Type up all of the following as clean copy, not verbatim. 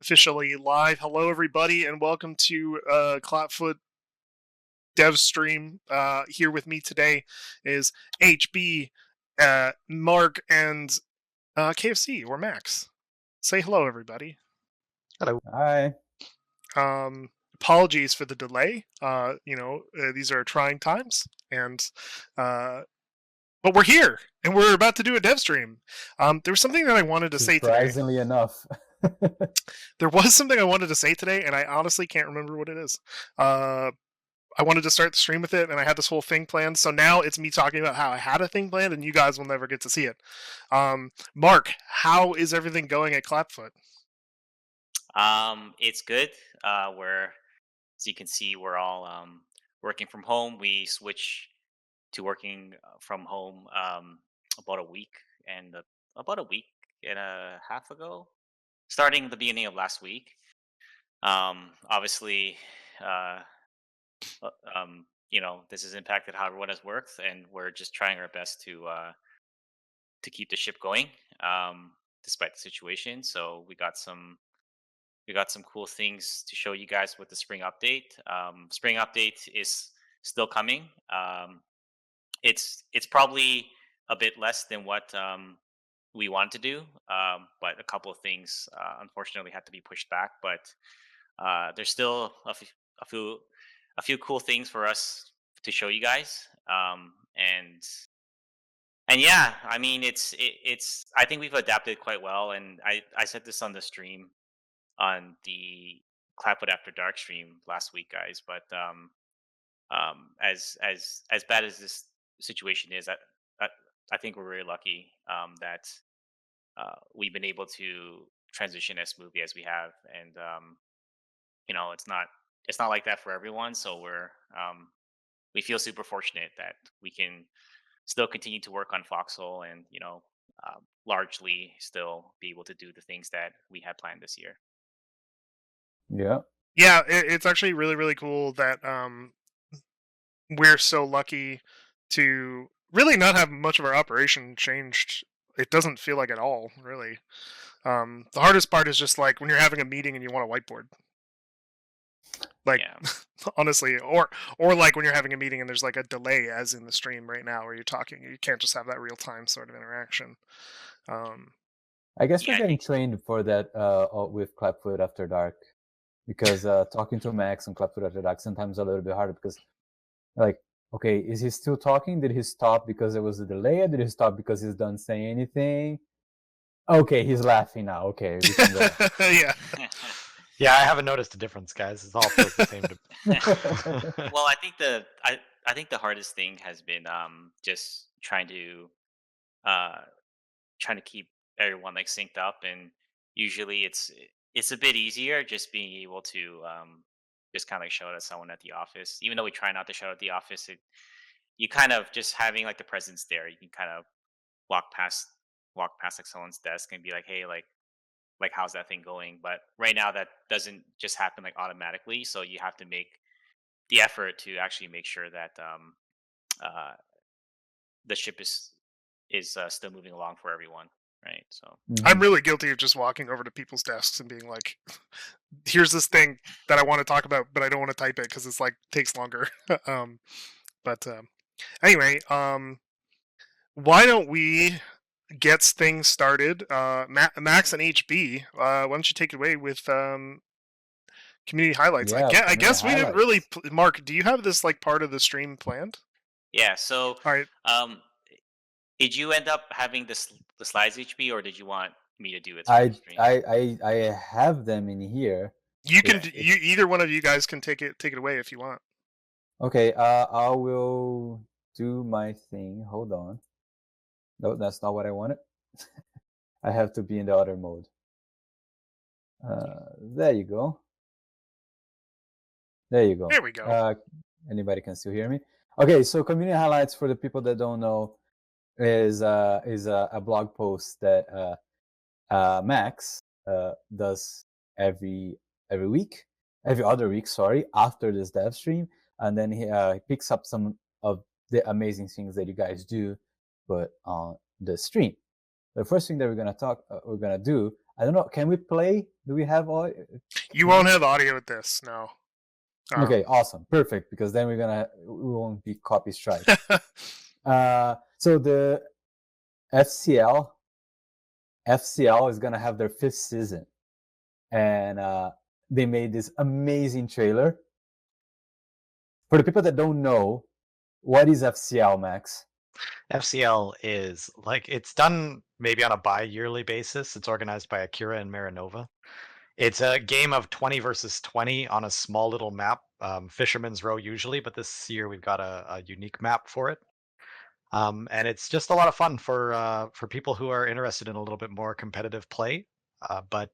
officially live. Hello, everybody, and welcome to Clapfoot Devstream. Here with me today is HB, Mark, and KFC or Max. Say hello, everybody. Hello. Hi. Apologies for the delay. These are trying times, and but we're here, and we're about to do a dev stream. There was something that I wanted to say today. Surprisingly enough. There was something I wanted to say today, and I honestly can't remember what it is. I wanted to start the stream with it, and I had this whole thing planned. So now it's me talking about how I had a thing planned, and you guys will never get to see it. Mark, how is everything going at Clapfoot? It's good. As you can see, we're all working from home. We switched to working from home about a week about a week and a half ago, starting the beginning of last week. Obviously, uh, this has impacted how everyone has worked, and we're just trying our best to keep the ship going despite the situation. So we got some cool things to show you guys with the spring update. Spring update is still coming. It's probably a bit less than what we want to do, but a couple of things unfortunately had to be pushed back. But there's still a few cool things for us to show you guys. And yeah, I mean it's I think we've adapted quite well, and I said this on the stream on the Clapfoot After Dark stream last week, guys. But as bad as this situation is, I, I think we're really lucky that we've been able to transition as smoothly as we have, and it's not like that for everyone. So we feel super fortunate that we can still continue to work on Foxhole, and largely still be able to do the things that we had planned this year. Yeah. Yeah, it's actually really, really cool that we're so lucky to really not have much of our operation changed. It doesn't feel like at all, really. The hardest part is just like when you're having a meeting and you want a whiteboard. Like, Yeah. honestly, or like when you're having a meeting and there's like a delay, as in the stream right now, where you're talking, you can't just have that real time sort of interaction. I guess Yeah, we're I getting think trained for that with Clapfoot After Dark, because talking to Max on Clapfoot After Dark sometimes a little bit harder because, like, okay, is he still talking? Did he stop because there was a delay? Or did he stop because he's done saying anything? Okay, he's laughing now. Okay, we can go. Yeah. Yeah, I haven't noticed a difference, guys. It all feels the same to me. well, I think the hardest thing has been just uh trying to keep everyone like synced up, and usually it's a bit easier just being able to just kind of like shout at someone at the office. Even though we try not to shout at the office, you kind of just having like the presence there, you can kind of walk past walk past like someone's desk and be like, hey, like how's that thing going? But right now that doesn't just happen like automatically, so you have to make the effort to actually make sure that uh, the ship is still moving along for everyone, right? So I'm really guilty of just walking over to people's desks and being like, "Here's this thing that I want to talk about, but I don't want to type it because it's like takes longer." But anyway, why don't we get things started? Max and HB, why don't you take it away with community highlights? Yeah, I guess we didn't really. highlights. Mark, do you have this like part of the stream planned? yeah, so All right, um, did you end up having the slides HB, or did you want me to do it for the stream? I have them in here. you can. If- You either one of you guys can take it away if you want. Okay, I will do my thing. Hold on. No, that's not what I wanted. I have to be in the other mode. There you go. There you go. There we go. Anybody can still hear me? Okay, so community highlights, for the people that don't know, is a blog post that Max does every week, every other week, sorry, after this dev stream, and then he picks up some of the amazing things that you guys do, but on the stream. The first thing that we're gonna do. I don't know. Can we play? Do we have all? You won't have audio with this, no. Okay, awesome, perfect. Because then we won't be copy strike. So the FCL is gonna have their 5th season, and they made this amazing trailer. For the people that don't know, what is FCL, Max? FCL is like it's done maybe on a bi-yearly basis. It's organized by Akira and Marinova. It's a game of 20 versus 20 on a small little map, Fisherman's Row usually, but this year we've got a unique map for it. And it's just a lot of fun for people who are interested in a little bit more competitive play. But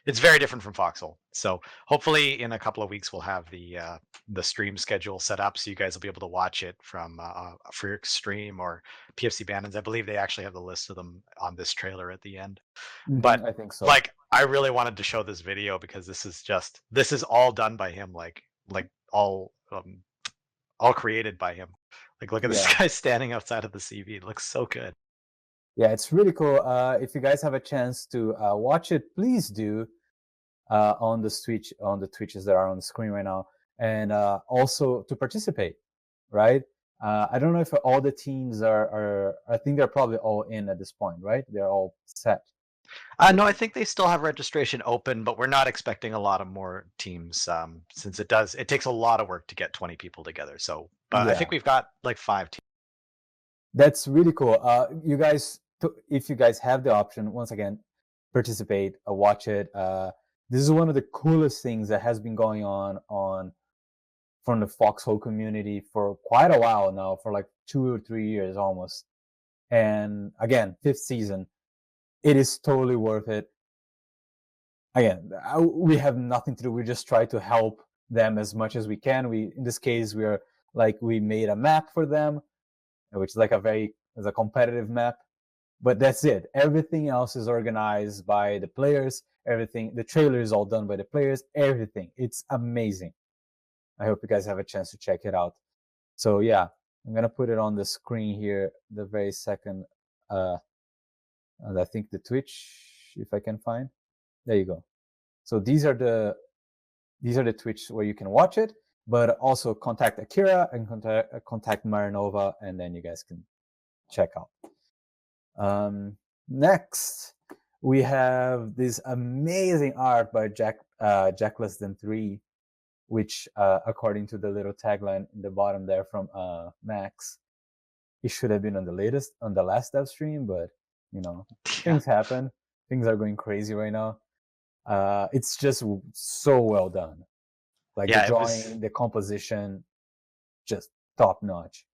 it's very different from Foxhole. So hopefully in a couple of weeks we'll have the stream schedule set up, so you guys will be able to watch it from Freak Stream or PFC Bandits. I believe they actually have the list of them on this trailer at the end. But I think so. like, I really wanted to show this video because this is all done by him, like all created by him. Like, look at this guy standing outside of the CV. It looks so good. Yeah, it's really cool. If you guys have a chance to watch it, please do on the Twitches that are on the screen right now, and also to participate. Right? I don't know if all the teams are. I think they're probably all in at this point, right? They're all set. No, I think they still have registration open, but we're not expecting a lot of more teams, since it takes a lot of work to get 20 people together. So, but I think we've got like 5 teams. That's really cool. You guys, if you guys have the option, once again, participate, watch it. This is one of the coolest things that has been going on from the Foxhole community for quite a while now, for like 2 or 3 years almost. And again, 5th season, it is totally worth it. Again, we have nothing to do. We just try to help them as much as we can. In this case, we made a map for them, which is like a competitive map, but that's it. Everything else is organized by the players. Everything, the trailer is all done by the players. Everything, it's amazing. I hope you guys have a chance to check it out. So yeah, I'm gonna put it on the screen here the very second. And I think the Twitch, if I can find, there you go. So these are the Twitch where you can watch it, but also contact Akira and contact Marinova, and then you guys can check out. Next, we have this amazing art by Jack Less Than 3, which, according to the little tagline in the bottom there from Max, it should have been on the last Devstream, but things happen. Things are going crazy right now. It's just so well done. Like the drawing, the composition, just top notch.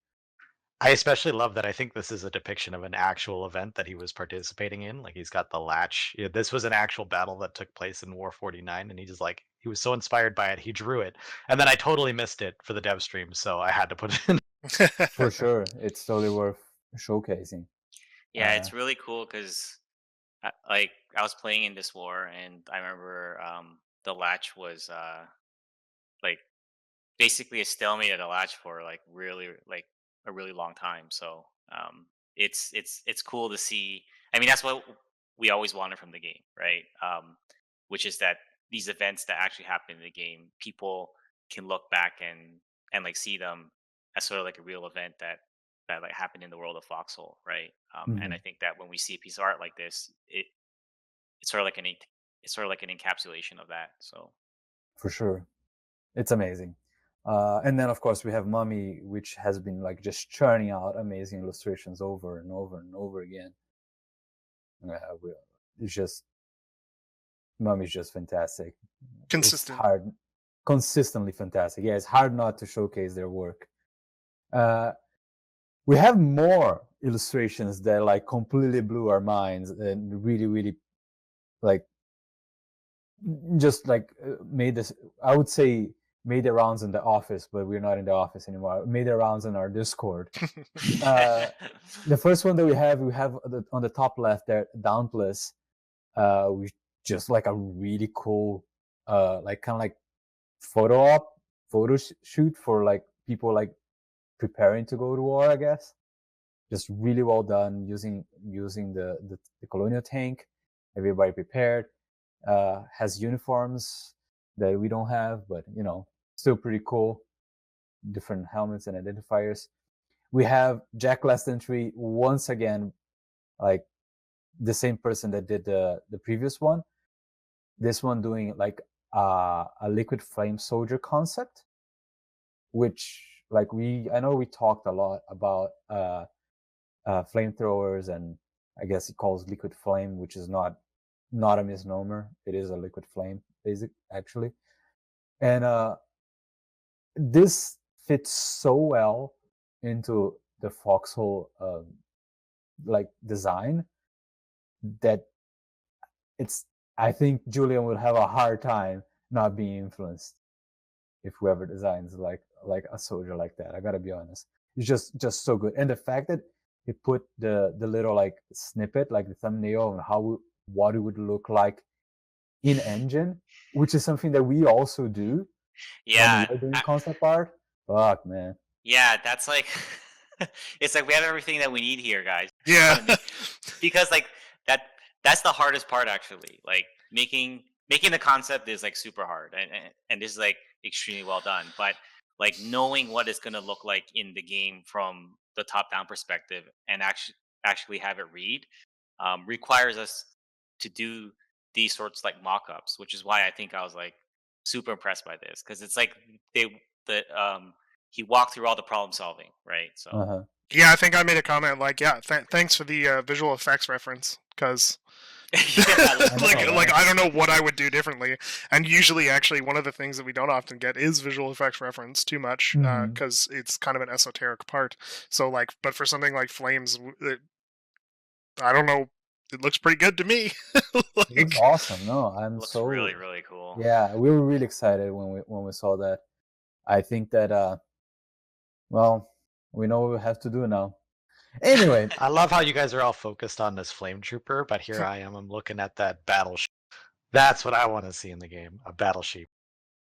I especially love that. I think this is a depiction of an actual event that he was participating in. Like, he's got the latch. Yeah, this was an actual battle that took place in War 49, and he was so inspired by it, he drew it. And then I totally missed it for the dev stream, so I had to put it in. For sure, it's totally worth showcasing. Yeah, it's really cool because, I was playing in this war, and I remember the latch was like basically a stalemate at a latch for like really like a really long time. So it's cool to see. I mean, that's what we always wanted from the game, right? Which is that these events that actually happen in the game, people can look back and like see them as sort of like a real event that like happened in the world of Foxhole, right? And I think that when we see a piece of art like this, it's sort of like it's sort of like an encapsulation of that. So for sure, it's amazing. And then of course we have Mummy, which has been like just churning out amazing illustrations over and over and over again. It's just Mummy's just fantastic. Consistent. Consistently fantastic. Yeah, it's hard not to showcase their work. We have more illustrations that like completely blew our minds and really, really like just like made this. I would say made the rounds in the office, but we're not in the office anymore. Made the rounds in our Discord. The first one that we have on the top left there, Dauntless. We just like a really cool, like kind of like photo shoot for like people like preparing to go to war, I guess. just really well done, using the colonial tank, everybody prepared, has uniforms that we don't have, but still pretty cool, different helmets and identifiers. We have Jack Last Entry once again, like the same person that did the previous one, this one doing like a liquid flame soldier concept, which like I know we talked a lot about flamethrowers, and I guess he calls liquid flame, which is not a misnomer. It is a liquid flame, actually. And this fits so well into the Foxhole like design that I think Julian would have a hard time not being influenced if whoever designs like a soldier like that. I gotta be honest, it's just so good. And the fact that he put the little like snippet, like the thumbnail, on what it would look like in engine, which is something that we also do when Yeah, we're doing concept art. Fuck, man. yeah, that's like it's like we have everything that we need here, guys. Yeah. Because like that's the hardest part actually. Like making the concept is like super hard, and this is like extremely well done. But like knowing what it's gonna look like in the game from the top down perspective and actually have it read requires us to do these sorts like mock-ups, which is why I think I was like super impressed by this, because it's like he walked through all the problem solving, right? So Uh-huh. Yeah, I think I made a comment like, yeah, thanks for the visual effects reference, because I don't know what I would do differently. And usually, actually, one of the things that we don't often get is visual effects reference too much, because it's kind of an esoteric part. So like, but for something like Flames, I don't know, it looks pretty good to me. It's awesome. No, I'm looks so really, really cool. Yeah, we were really excited when we saw that. I think that well, we know what we have to do now. Anyway, I love how you guys are all focused on this flame trooper, but here I am. I'm looking at that battle sheep. That's what I want to see in the game. A battle sheep.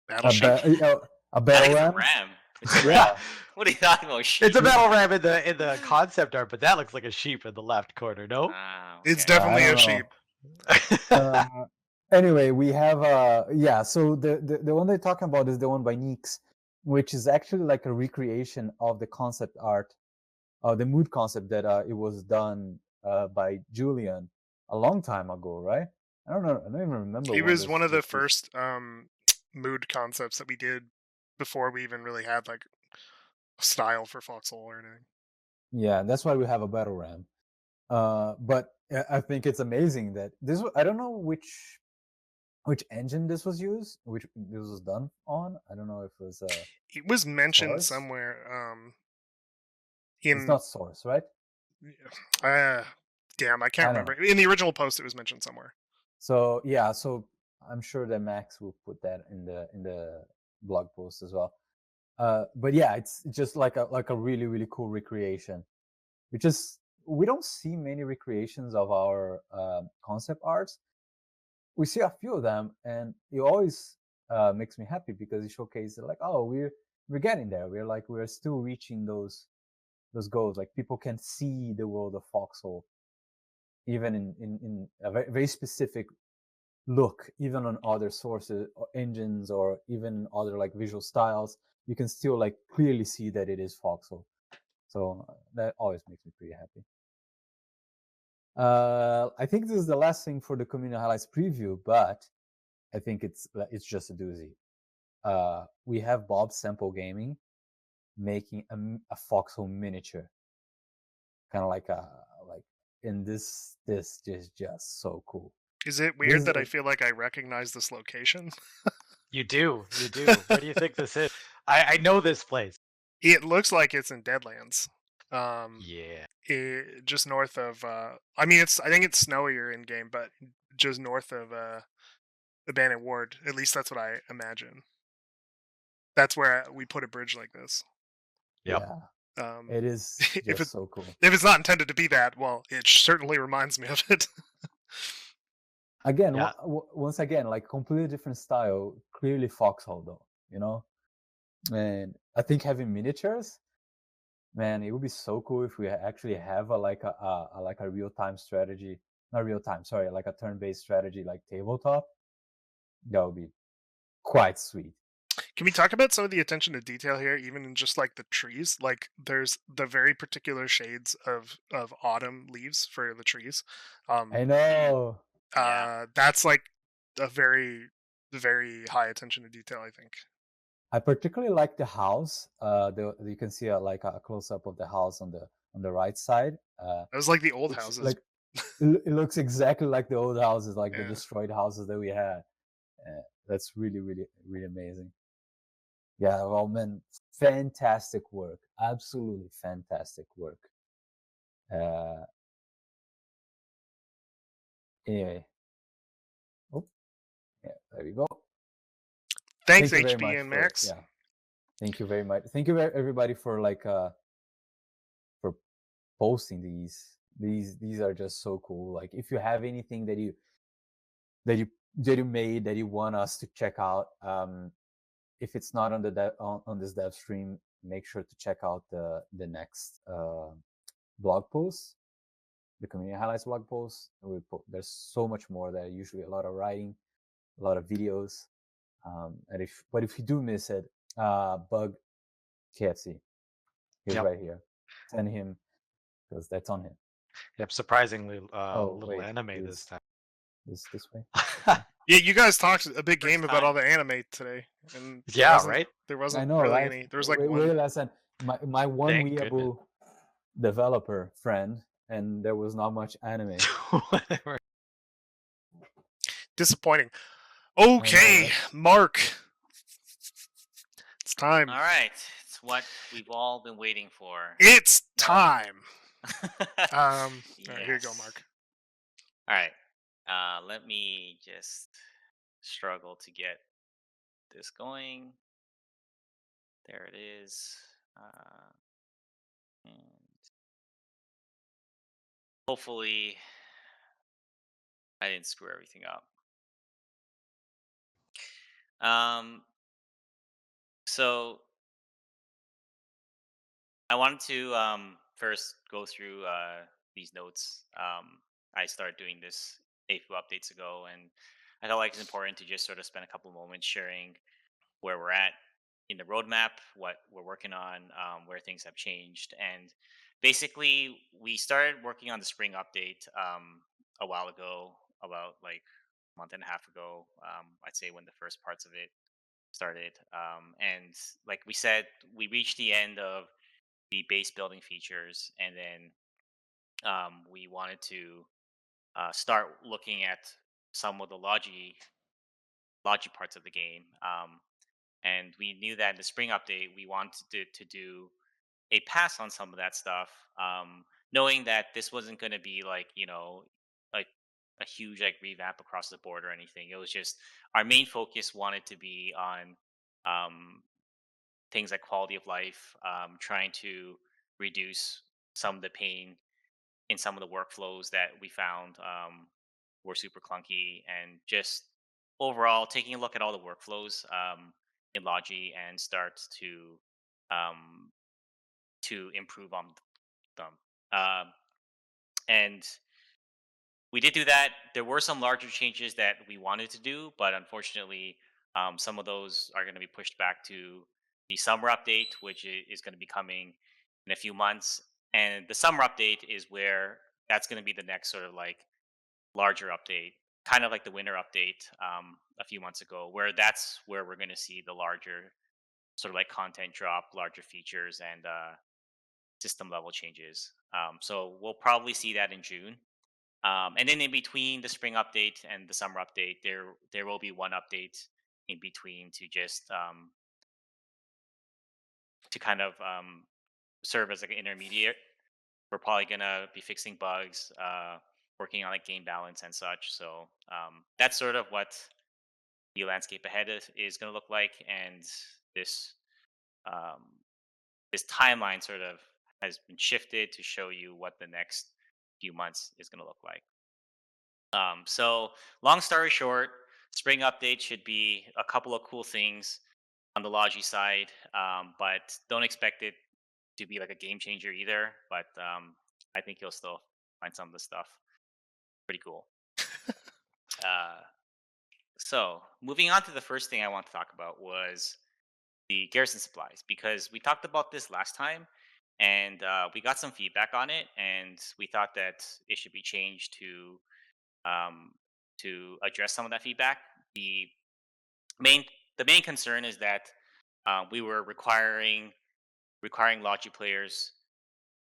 Battleship. a I think battle it's a ram. ram. It's a Yeah. ram. What are you talking about? Sheep? It's a battle ram in the concept art, but that looks like a sheep in the left corner. No. Ah, It's okay. definitely I a don't sheep. Anyway, we have yeah. So the one they're talking about is the one by Neeks, which is actually like a recreation of the concept art, the mood concept that it was done by Julian a long time ago, right? I don't know. I don't even remember. He when was one of the this first mood concepts that we did before we even really had like a style for Foxhole or anything. Yeah, that's why we have a battle ram. But I think it's amazing that this. I don't know which engine this was used, which this was done on. I don't know if it was It was mentioned Source. somewhere It's in not Source, right? damn, I can't I don't remember. In the original post it was mentioned somewhere. So yeah, so I'm sure that Max will put that in the blog post as well. But yeah, it's just like a really really cool recreation. We don't see many recreations of our concept arts. We see a few of them, and it always makes me happy because it showcases like, oh, we're getting there. We're still reaching those goals. Like people can see the world of Foxhole, even in a very, very specific look, even on other sources or engines, or even other like visual styles. You can still like clearly see that it is Foxhole. So that always makes me pretty happy. I think this is the last thing for the community highlights preview, but I think it's just a doozy. We have Bob Sample Gaming making a Foxhole miniature, kind of like and this is just so cool. Is it weird that I feel like I recognize this location? You do. Where do you think this is? I know this place. It looks like it's in Deadlands. Yeah. Just north of I mean I think it's snowier in game, but just north of Abandoned Ward. At least that's what I imagine. That's where we put a bridge like this. Yep. Yeah. It is just so cool. If it's not intended to be that, well, it certainly reminds me of it. Again, once again, like completely different style. Clearly Foxhole, though, And I think having miniatures Man, it would be so cool if we actually have a real time strategy, not real time, sorry, like a turn based strategy like tabletop. That would be quite sweet. Can we talk about some of the attention to detail here, even in just like the trees? Like there's the very particular shades of autumn leaves for the trees. I Um, know. Yeah. that's like a very high attention to detail, I think. I particularly like the house. You can see a close up of the house on the right side. It was like the old Looks houses. like it looks exactly like the old houses, like the Yeah. destroyed houses that we had. That's really, really, really amazing. Yeah, well, man, fantastic work. Absolutely fantastic work. Uh, anyway, oh, yeah, there we go. Thanks, Thank you very HB much and for Max. Thank you very much. Thank you everybody for for posting these. These are just so cool. Like if you have anything that you that you made that you want us to check out, if it's not on the on this dev stream, make sure to check out the next blog post, the community highlights blog post. There's so much more there. Usually a lot of writing, a lot of videos. And if you do miss it, bug KFC. He's Yep. right here. Send him because that's on him. Yep. Surprisingly, Oh little wait, anime is this time. this way? Yeah, you guys talked a big game First about all time. the anime today, and Yeah, right? there I wasn't know, really right? any. There was like Way one. less than my one Thank goodness. weeaboo developer friend, and there was not much anime. Whatever. Disappointing. I know, Okay, right? Mark. It's time. All right. It's what we've all been waiting for. It's No. time. All right, here you go, Yes. Mark. All right. Let me just struggle to get this going. There it is. And hopefully, I didn't screw everything up. So I wanted to first go through these notes. I started doing this a few updates ago, and I felt like it's important to just sort of spend a couple moments sharing where we're at in the roadmap, what we're working on, where things have changed. And basically, we started working on the spring update a while ago, about like a month and a half ago, I'd say, when the first parts of it started. And like we said, we reached the end of the base building features, and then we wanted to start looking at some of the logi parts of the game. And we knew that in the spring update, we wanted to do a pass on some of that stuff, knowing that this wasn't going to be like, like a huge like revamp across the board or anything. It was just our main focus wanted to be on um, things like quality of life, trying to reduce some of the pain in some of the workflows that we found were super clunky, and just overall taking a look at all the workflows in Logi and start um, to improve on them. Um, and we did do that. There were some larger changes that we wanted to do, but unfortunately, some of those are going to be pushed back to the summer update, which is going to be coming in a few months. And the summer update is where that's going to be the next sort of like larger update, kind of like the winter update a few months ago, where that's where we're going to see the larger sort of like content drop, larger features, and system level changes. So we'll probably see that in June. And then in between the spring update and the summer update, there will be one update in between to just to kind of serve as like an intermediate. We're probably gonna be fixing bugs, working on like game balance and such. So that's sort of what the landscape ahead is going to look like, and this um, this timeline sort of has been shifted to show you what the next few months is going to look like. So long story short, spring update should be a couple of cool things on the Logi side, but don't expect it to be like a game changer either, but I think you'll still find some of the stuff pretty cool. Uh, so moving on to the first thing I want to talk about was the garrison supplies, because we talked about this last time and we got some feedback on it, and we thought that it should be changed um, to address some of that feedback. The main the main concern is that we were requiring Logi players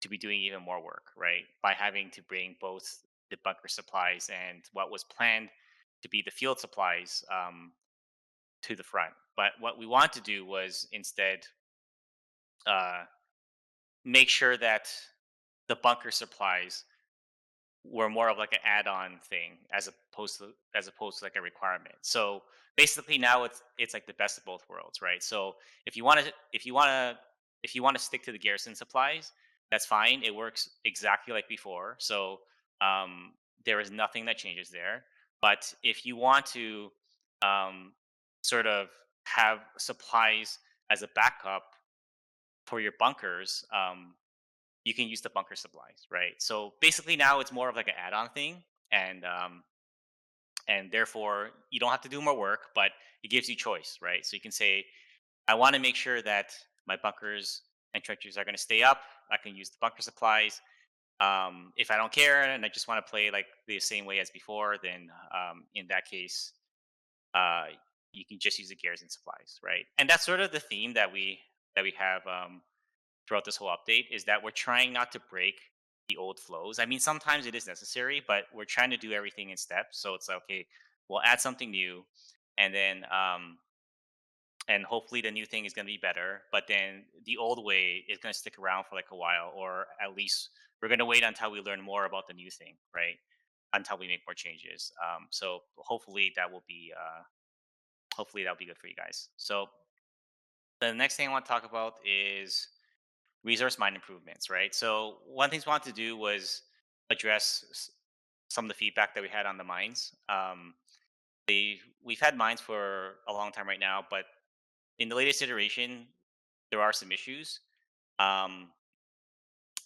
to be doing even more work, right? By having to bring both the bunker supplies and what was planned to be the field supplies to the front. But what we want to do was instead uh, make sure that the bunker supplies were more of like an add-on thing as opposed to like a requirement. So basically now it's like the best of both worlds, right? So if you want to stick to the garrison supplies, that's fine. It works exactly like before. So um there is nothing that changes there. But if you want to um sort of have supplies as a backup for your bunkers, you can use the bunker supplies, right? So basically now it's more of like an add-on thing, and therefore you don't have to do more work, but it gives you choice, right? So you can say, I want to make sure that my bunkers and trenches are going to stay up. I can use the bunker supplies. If I don't care and I just want to play like the same way as before, then in that case, uh, you can just use the garrison supplies, right? And that's sort of the theme that we have throughout this whole update, is that we're trying not to break the old flows. I mean, sometimes it is necessary, but we're trying to do everything in steps. So it's like, okay, we'll add something new, and then and hopefully the new thing is going to be better. But then the old way is going to stick around for like a while, or at least we're going to wait until we learn more about the new thing, right? Until we make more changes. So hopefully that'll be good for you guys. So the next thing I want to talk about is resource mine improvements, right? So one thing we wanted to do was address some of the feedback that we had on the mines. We've had mines for a long time right now, but in the latest iteration, there are some issues. Um,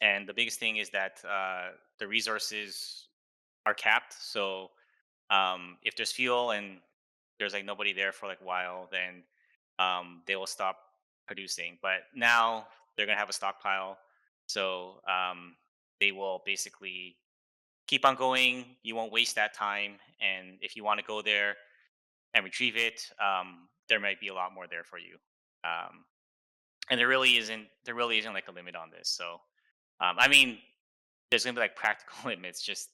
and the biggest thing is that the resources are capped. So if there's fuel and there's like nobody there for like a while, then they will stop producing. But now they're gonna have a stockpile, so they will basically keep on going. You won't waste that time, and if you want to go there and retrieve it, there might be a lot more there for you. Um, and there really isn't like a limit on this. So I mean, there's gonna be like practical limits, just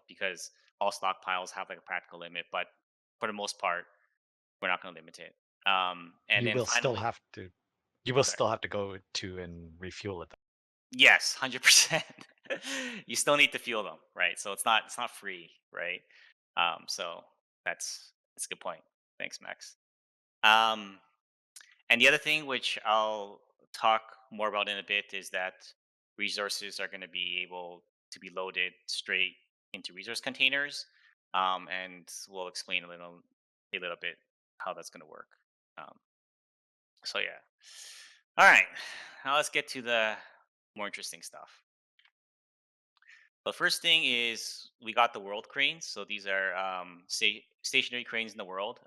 because all stockpiles have like a practical limit, but for the most part, we're not going to limit it. And You then will still finally, have to. You will sorry. still have to go to and refuel it. Yes, 100%. You still need to fuel them, right? So it's not free, right? So that's a good point. Thanks, Max. Um, and the other thing, which I'll talk more about in a bit, is that resources are going to be able to be loaded straight into resource containers, and we'll explain a little bit how that's going to work. Um, So yeah. All right. Now let's get to the more interesting stuff. The first thing is we got the world cranes. So these are stationary cranes in the world,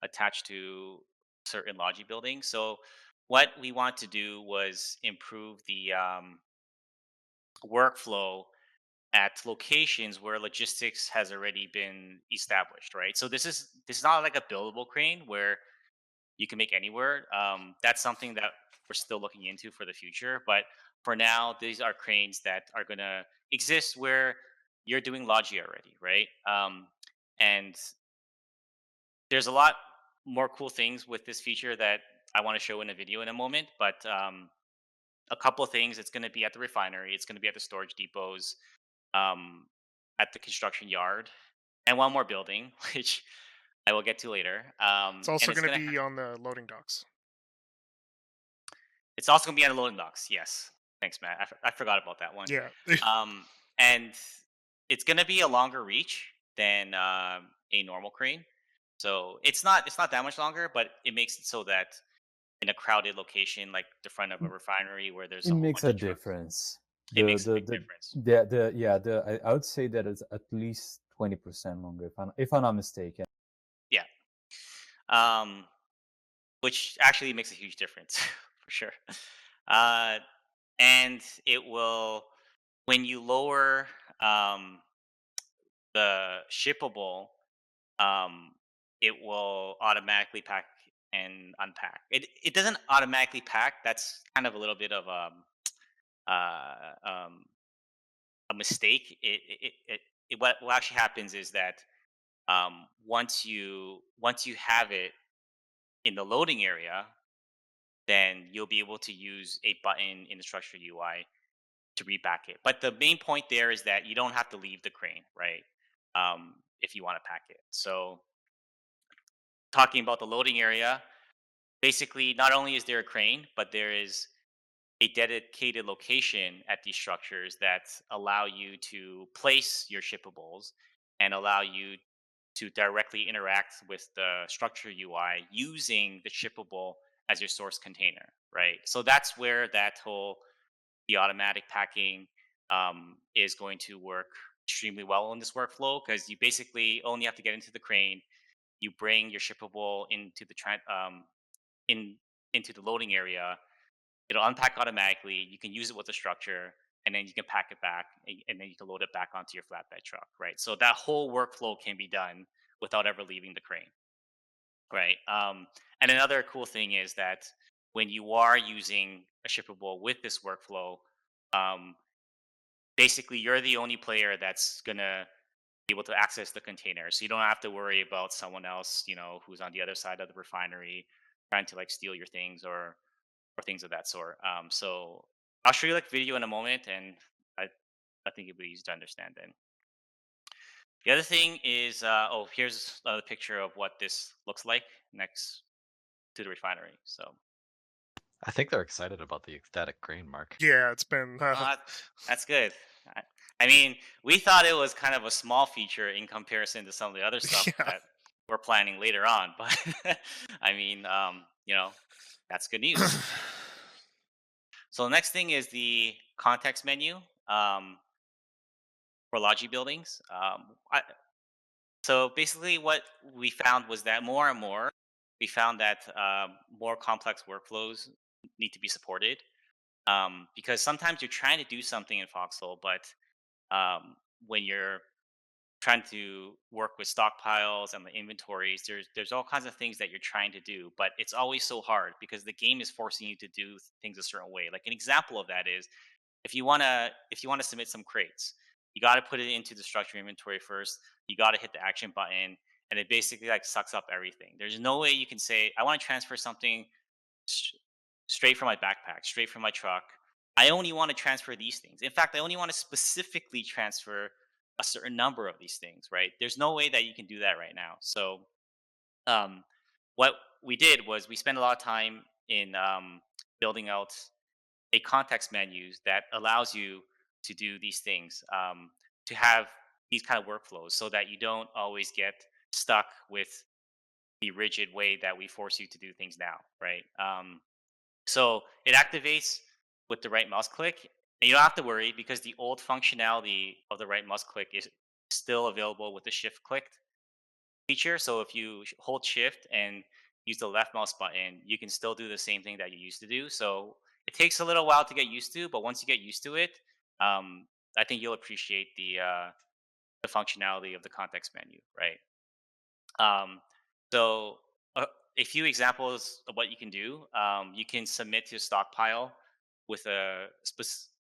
attached to certain logi buildings. So what we want to do was improve the workflow at locations where logistics has already been established, right? So this is not like a buildable crane where you can make anywhere. That's something that we're still looking into for the future. But for now, these are cranes that are going to exist where you're doing Logi already, right? And there's a lot more cool things with this feature that I want to show in a video in a moment. But a couple of things: it's going to be at the refinery, it's going to be at the storage depots, um, at the construction yard, and one more building, which I will get to later. It's And also it's going to going to be on the loading docks. It's also gonna be on the loading docks. Yes, thanks, Matt. I forgot about that one. Yeah. And it's gonna be a longer reach than a normal crane. So it's not that much longer, but it makes it so that in a crowded location like the front of a refinery where there's It a whole makes bunch a of trucks. difference. It The makes a the big the difference. the yeah the I would say that it's at least 20% longer if I'm not mistaken. Yeah. Um, which actually makes a huge difference for sure. Uh, and it will when you lower um, the shippable, um, it will automatically pack and unpack. It doesn't automatically pack. That's kind of a little bit of uh, um, a mistake. What actually happens is that once you have it in the loading area, then you'll be able to use a button in the structure UI to repack it. But the main point there is that you don't have to leave the crane, right? If you want to pack it. So talking about the loading area, basically not only is there a crane, but there is a dedicated location at these structures that allow you to place your shippables and allow you to directly interact with the structure UI using the shippable as your source container, right? So that's where that whole the automatic packing is going to work extremely well in this workflow because you basically only have to get into the crane. You bring your shippable into the in into the loading area. It'll unpack automatically. You can use it with the structure, and then you can pack it back, and then you can load it back onto your flatbed truck, right? So that whole workflow can be done without ever leaving the crane, right? And another cool thing is that when you are using a shippable with this workflow, um, basically you're the only player that's gonna be able to access the container, so you don't have to worry about someone else, who's on the other side of the refinery trying to like steal your things or things of that sort. So I'll show you like video in a moment, and I think it'll be easy to understand then. The other thing is, here's another picture of what this looks like next to the refinery. So I think they're excited about the ecstatic grain, Mark. Yeah, it's been that's good. I, I mean, we thought it was kind of a small feature in comparison to some of the other stuff yeah. that we're planning later on, but I mean, that's good news. So the next thing is the context menu. For Logi buildings. So basically, what we found was that more and more, we found that more complex workflows need to be supported because sometimes you're trying to do something in Foxhole, but when you're trying to work with stockpiles and the inventories, there's all kinds of things that you're trying to do, but it's always so hard because the game is forcing you to do things a certain way. Like an example of that is if you wanna submit some crates, you got to put it into the structure inventory first. You got to hit the action button, and it basically like sucks up everything. There's no way you can say I want to transfer something s- straight from my backpack, straight from my truck. I only want to transfer these things. In fact, I only want to specifically transfer a certain number of these things. Right? There's no way that you can do that right now. So um, what we did was we spent a lot of time in building out a context menus that allows you to do these things, to have these kind of workflows so that you don't always get stuck with the rigid way that we force you to do things now, right? So it activates with the right mouse click, and you don't have to worry because the old functionality of the right mouse click is still available with the shift click feature. So if you hold shift and use the left mouse button, you can still do the same thing that you used to do. So it takes a little while to get used to, but once you get used to it, um, I think you'll appreciate the functionality of the context menu, right? Um, so a few examples of what you can do: you can submit to a stockpile with a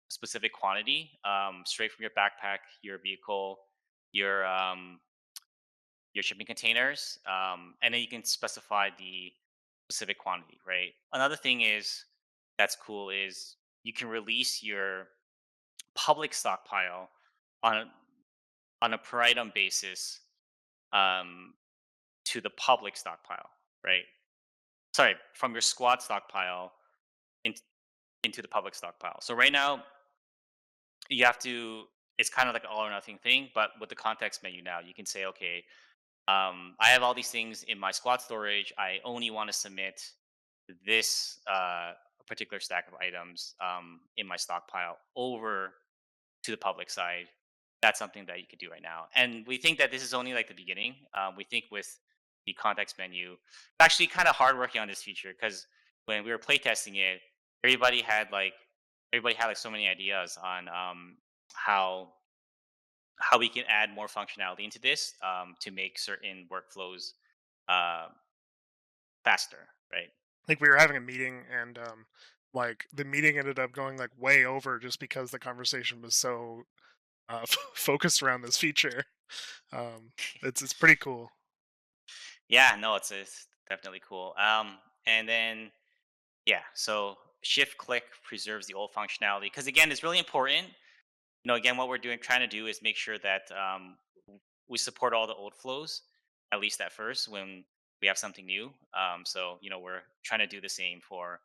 specific quantity straight from your backpack, your vehicle, your your shipping containers, and then you can specify the specific quantity, right? Another thing is that's cool is you can release your public stockpile on on a per item basis um, to the public stockpile, right? Sorry, from your squad stockpile in, into the public stockpile. So right now you have to. It's kind of like an all or nothing thing, but with the context menu now, you can say, okay, I have all these things in my squad storage. I only want to submit this particular stack of items in my stockpile over to the public side, that's something that you could do right now. And we think that this is only like the beginning. We think with the context menu, actually kind of hard working on this feature because when we were playtesting it, everybody had like so many ideas on how we can add more functionality into this to make certain workflows uh, faster, right? Like we were having a meeting, and like the meeting ended up going like way over just because the conversation was so focused around this feature. It's pretty cool. Yeah, no, it's definitely cool. And then yeah, so shift click preserves the old functionality because again, it's really important. Again, what we're trying to do is make sure that we support all the old flows, at least at first when we have something new. So we're trying to do the same for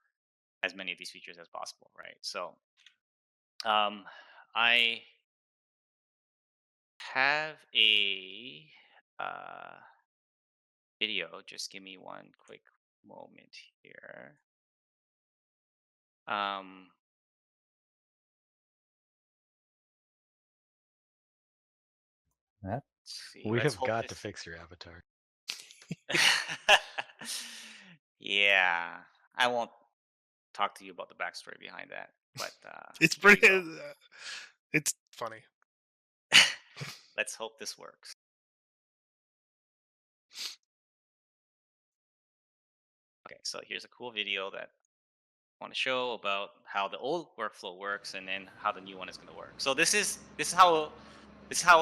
as many of these features as possible, right? So um, I have a uh, video. Just give me one quick moment here. Um, Yeah. let's see. We Let's have hope got to this. fix your avatar. Yeah, I won't talk to you about the backstory behind that, but It's here you pretty. go. It's funny. Let's hope this works. Okay, so here's a cool video that I want to show about how the old workflow works and then how the new one is going to work. So this is how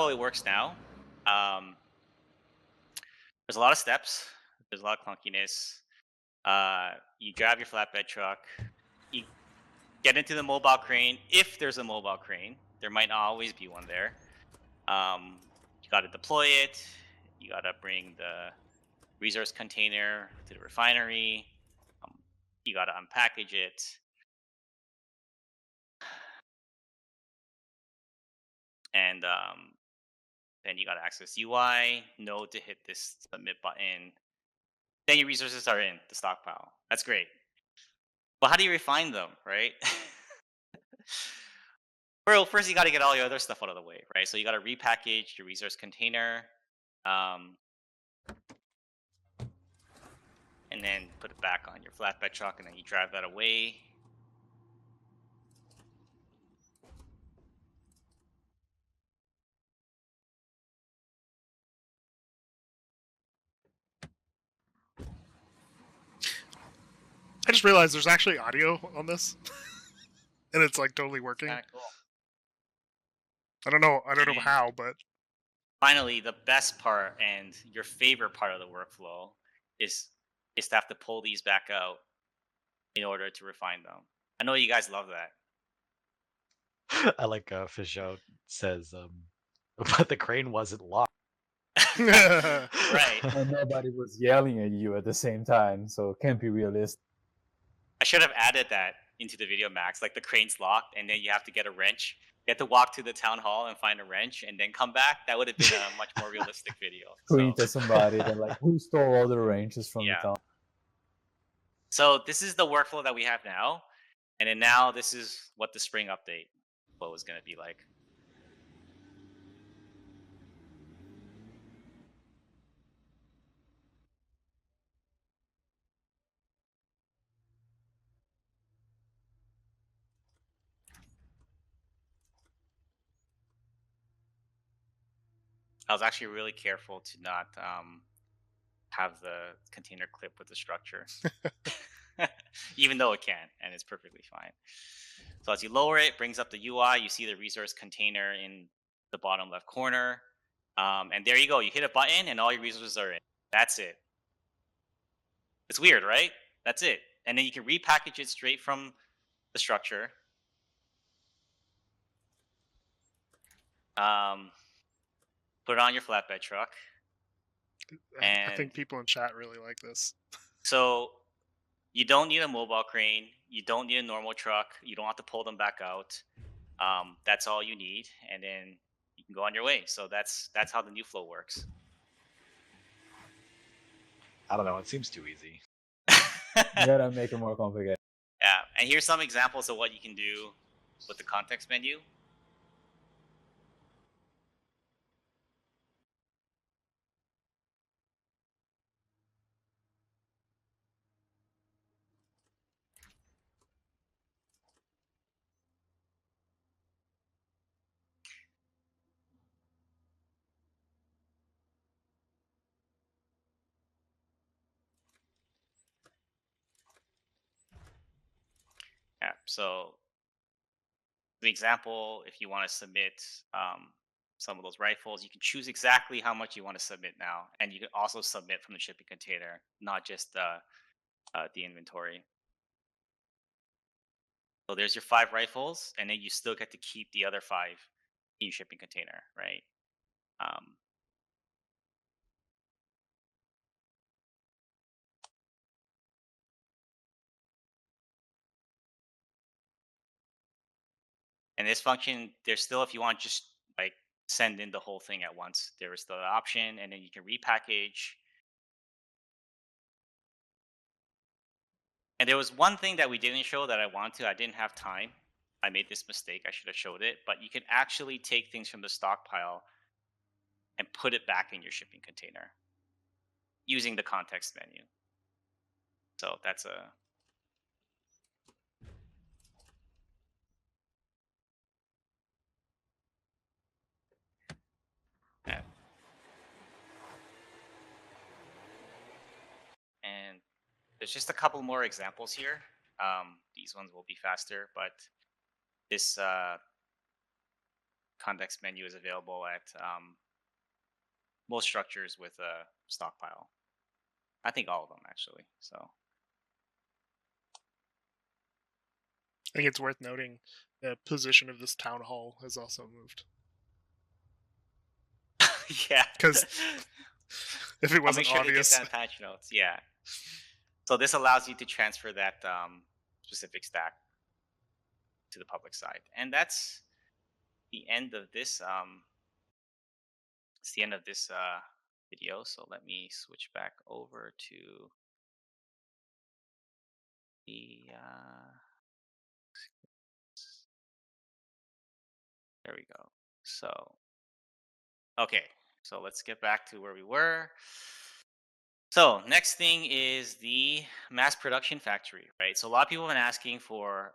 it works now. Um, there's a lot of steps. There's a lot of clunkiness. You drive your flatbed truck. You get into the mobile crane. If there's a mobile crane, there might not always be one there. You got to deploy it. You got to bring the resource container to the refinery. Um, you got to unpackage it. And then you got to access UI, node to hit this submit button. Then your resources are in the stockpile. That's great. But how do you refine them, right? Well, first you got to get all your other stuff out of the way, right? So you got to repackage your resource container, um, and then put it back on your flatbed truck, and then you drive that away. I just realized there's actually audio on this, and it's like totally It's working. kind of cool. I don't know And how, but finally, the best part and your favorite part of the workflow is to have to pull these back out in order to refine them. I know you guys love that. I like Fishout says, but the crane wasn't locked. Right. And nobody was yelling at you at the same time, so it can't be realistic. I should have added that into the video, Max. Like the crane's locked, and then you have to get a wrench. You have to walk to the town hall and find a wrench, and then come back. That would have been a much more realistic video. Screaming So to somebody that like, who stole all the wrenches from the yeah. town? So this is the workflow that we have now, and then now this is what the spring update flow is going to be like. I was actually really careful to not have the container clip with the structure, even though it can, and it's perfectly fine. So as you lower it, brings up the UI. You see the resource container in the bottom left corner, and there you go. You hit a button, and all your resources are in. That's it. It's weird, right? That's it. And then you can repackage it straight from the structure. Put it on your flatbed truck. I think And people in chat really like this. so you don't need a mobile crane. You don't need a normal truck. You don't have to pull them back out. That's all you need, and then you can go on your way. So that's how the new flow works. I don't know. It seems too easy. You gotta make it more complicated. Yeah, and here's some examples of what you can do with the context menu. Yeah, so the example, if you want to submit some of those rifles, you can choose exactly how much you want to submit now, and you can also submit from the shipping container, not just the inventory. So there's your 5 rifles, and then you still get to keep the other 5 in your shipping container, right? Um, and this function, there's still, if you want, just like send in the whole thing at once. There is still an option, and then you can repackage. And there was one thing that we didn't show that I wanted to. I didn't have time. I made this mistake. I should have showed it. But you can actually take things from the stockpile and put it back in your shipping container using the context menu. So that's a yeah. And there's just a couple more examples here. These ones will be faster, but this context menu is available at most structures with a stockpile. I think all of them actually. So I think it's worth noting the position of this town hall has also moved. yeah, Because if it I'll wasn't make sure obvious, to get that in patch notes. Yeah. So this allows you to transfer that specific stack to the public side, and that's the end of this. It's the end of this video. So let me switch back over to the. There we go. So okay, so let's get back to where we were. So next thing is the mass production factory, right? So a lot of people have been asking for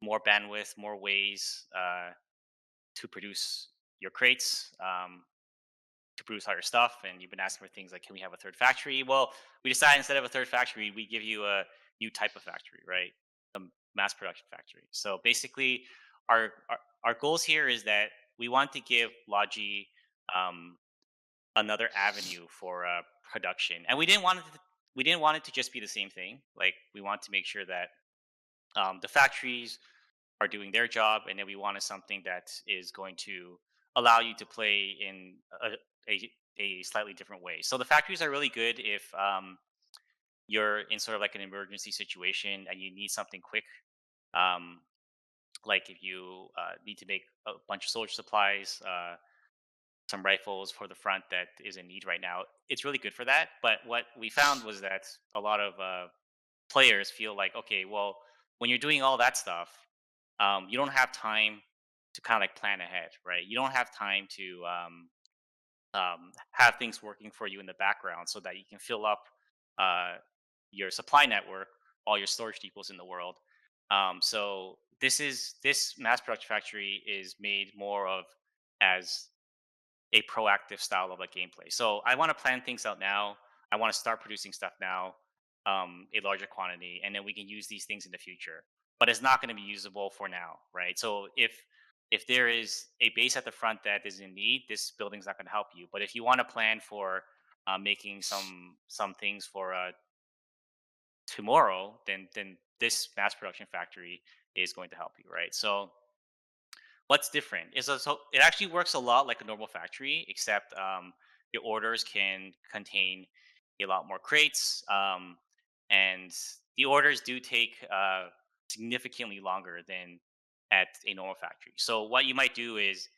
more bandwidth, more ways to produce your crates, to produce all your stuff, and you've been asking for things like, can we have a third factory? Well, we decided instead of a third factory, we give you a new type of factory, right? A mass production factory. So basically, our goals here is that we want to give Logi um, another avenue for production, and we didn't want it to just be the same thing. Like we want to make sure that the factories are doing their job, and then we wanted something that is going to allow you to play in a slightly different way. So the factories are really good if you're in sort of like an emergency situation and you need something quick. Um, like if you need to make a bunch of soldier supplies, some rifles for the front that is in need right now, it's really good for that. But what we found was that a lot of players feel like, okay, well, when you're doing all that stuff, you don't have time to kind of like plan ahead, right? You don't have time to have things working for you in the background so that you can fill up uh, your supply network, all your storage depots in the world. So this mass production factory is made more of as a proactive style of like gameplay. So I want to plan things out now. I want to start producing stuff now, a larger quantity, and then we can use these things in the future. But it's not going to be usable for now, right? So if there is a base at the front that is in need, this building's not going to help you. But if you want to plan for making some things for tomorrow, then this mass production factory is going to help you, right? So what's different is so it actually works a lot like a normal factory, except your orders can contain a lot more crates, and the orders do take significantly longer than at a normal factory. So what you might do is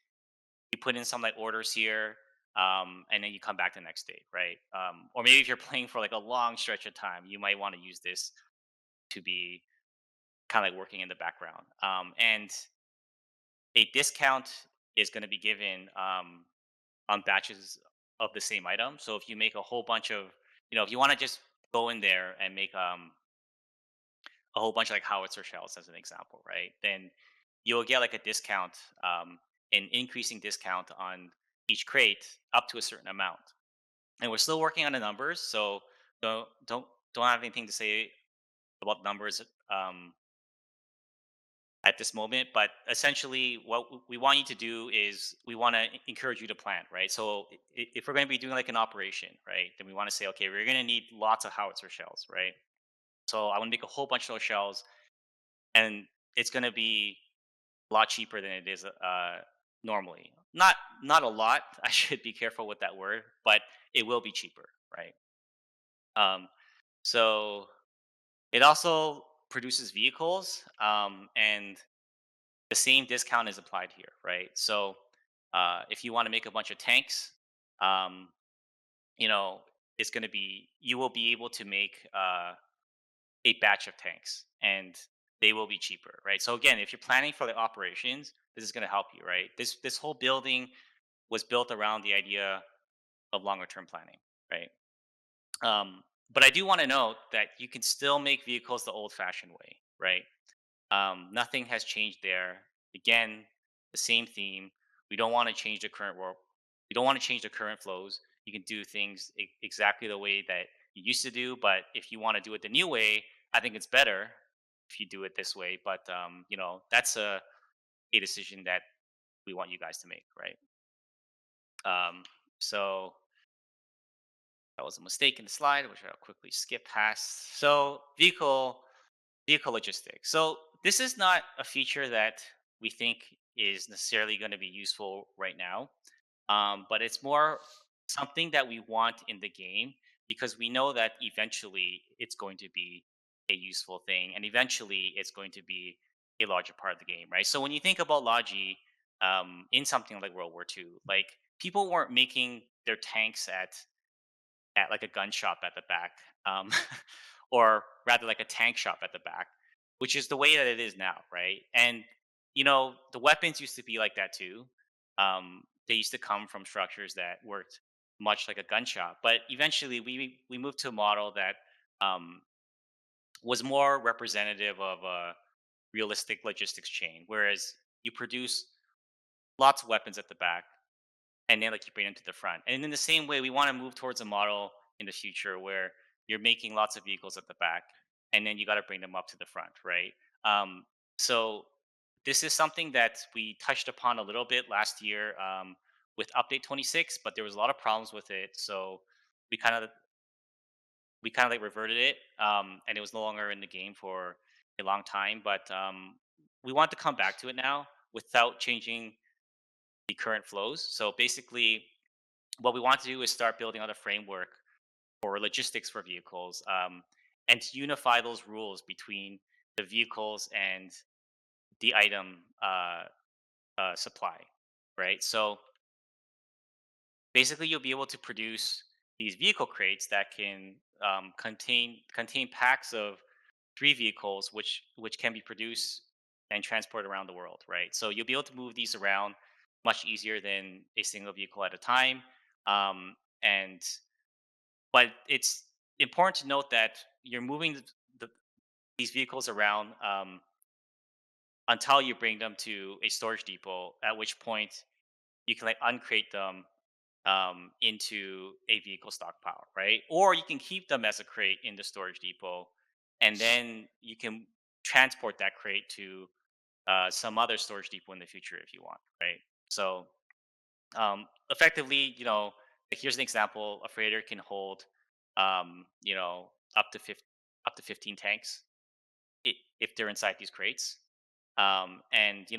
you put in some like orders here, and then you come back the next day, right? Or maybe if you're playing for like a long stretch of time, you might want to use this to be kind of like working in the background. And a discount is going to be given on batches of the same item. So if you make a whole bunch of, if you want to just go in there and make a whole bunch of like howitzer shells as an example, right? Then you'll get like a discount, an increasing discount on each crate up to a certain amount. And we're still working on the numbers, so don't have anything to say about numbers at this moment. But essentially, what we want you to do is we want to encourage you to plan, right? So if we're going to be doing like an operation, right, then we want to say, okay, we're going to need lots of howitzer shells, right? So I want to make a whole bunch of those shells, and it's going to be a lot cheaper than it is normally. Not a lot. I should be careful with that word, but it will be cheaper, right? Um, so it also produces vehicles, and the same discount is applied here, right? So if you want to make a bunch of tanks, um, you know, it's going to be you will be able to make a batch of tanks, and they will be cheaper, right? So again, if you're planning for the operations, this is going to help you, right? This whole building was built around the idea of longer term planning, right? But I do want to note that you can still make vehicles the old fashioned way, right? Nothing has changed there. Again, the same theme. We don't want to change the current world. We don't want to change the current flows. You can do things exactly the way that you used to do, but if you want to do it the new way, I think it's better if you do it this way. But that's a decision that we want you guys to make, right? So that was a mistake in the slide, which I'll quickly skip past. So vehicle logistics. So this is not a feature that we think is necessarily going to be useful right now, but it's more something that we want in the game because we know that eventually it's going to be a useful thing, and eventually it's going to be a larger part of the game, right? So when you think about Logi in something like World War II, like people weren't making their tanks at like a gun shop at the back, um, or rather like a tank shop at the back, which is the way that it is now, right? And the weapons used to be like that too. They used to come from structures that worked much like a gun shop, but eventually we moved to a model that um, was more representative of a realistic logistics chain, whereas you produce lots of weapons at the back and then like you bring them to the front. And in the same way, we want to move towards a model in the future where you're making lots of vehicles at the back, and then you got to bring them up to the front, right? So this is something that we touched upon a little bit last year with update 26, but there was a lot of problems with it, so we kind of like reverted it, and it was no longer in the game for a long time. But we want to come back to it now without changing the current flows. So basically, what we want to do is start building out a framework for logistics for vehicles, and to unify those rules between the vehicles and the item supply, right? So basically, you'll be able to produce these vehicle crates that can contain packs of 3 vehicles, which can be produced and transported around the world, right? So you'll be able to move these around much easier than a single vehicle at a time. And But it's important to note that you're moving the, these vehicles around until you bring them to a storage depot, at which point you can like uncrate them into a vehicle stockpile, right? Or you can keep them as a crate in the storage depot, and then you can transport that crate to some other storage depot in the future if you want, right? So effectively, like here's an example: a freighter can hold, up to 15 tanks if they're inside these crates. And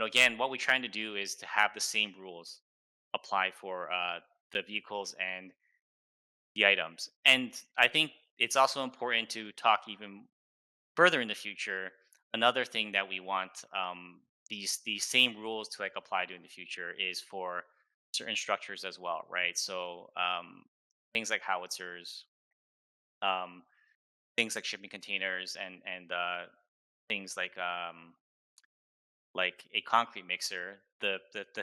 again, what we're trying to do is to have the same rules apply for the vehicles and the items. And I think it's also important to talk even further in the future. Another thing that we want these same rules to like apply to in the future is for certain structures as well, right? So things like howitzers, um, things like shipping containers, and things like a concrete mixer. The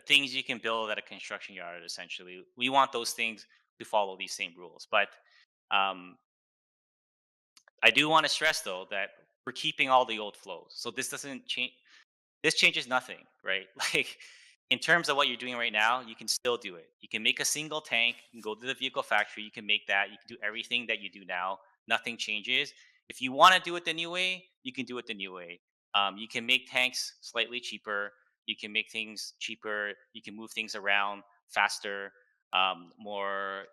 things you can build at a construction yard, essentially, we want those things to follow these same rules. But um, I do want to stress though that we're keeping all the old flows, so this doesn't change. This changes nothing, right? Like in terms of what you're doing right now, you can still do it. You can make a single tank, you can go to the vehicle factory, you can make that, you can do everything that you do now. Nothing changes. If you want to do it the new way, you can do it the new way. You can make tanks slightly cheaper. You can make things cheaper. You can move things around faster, more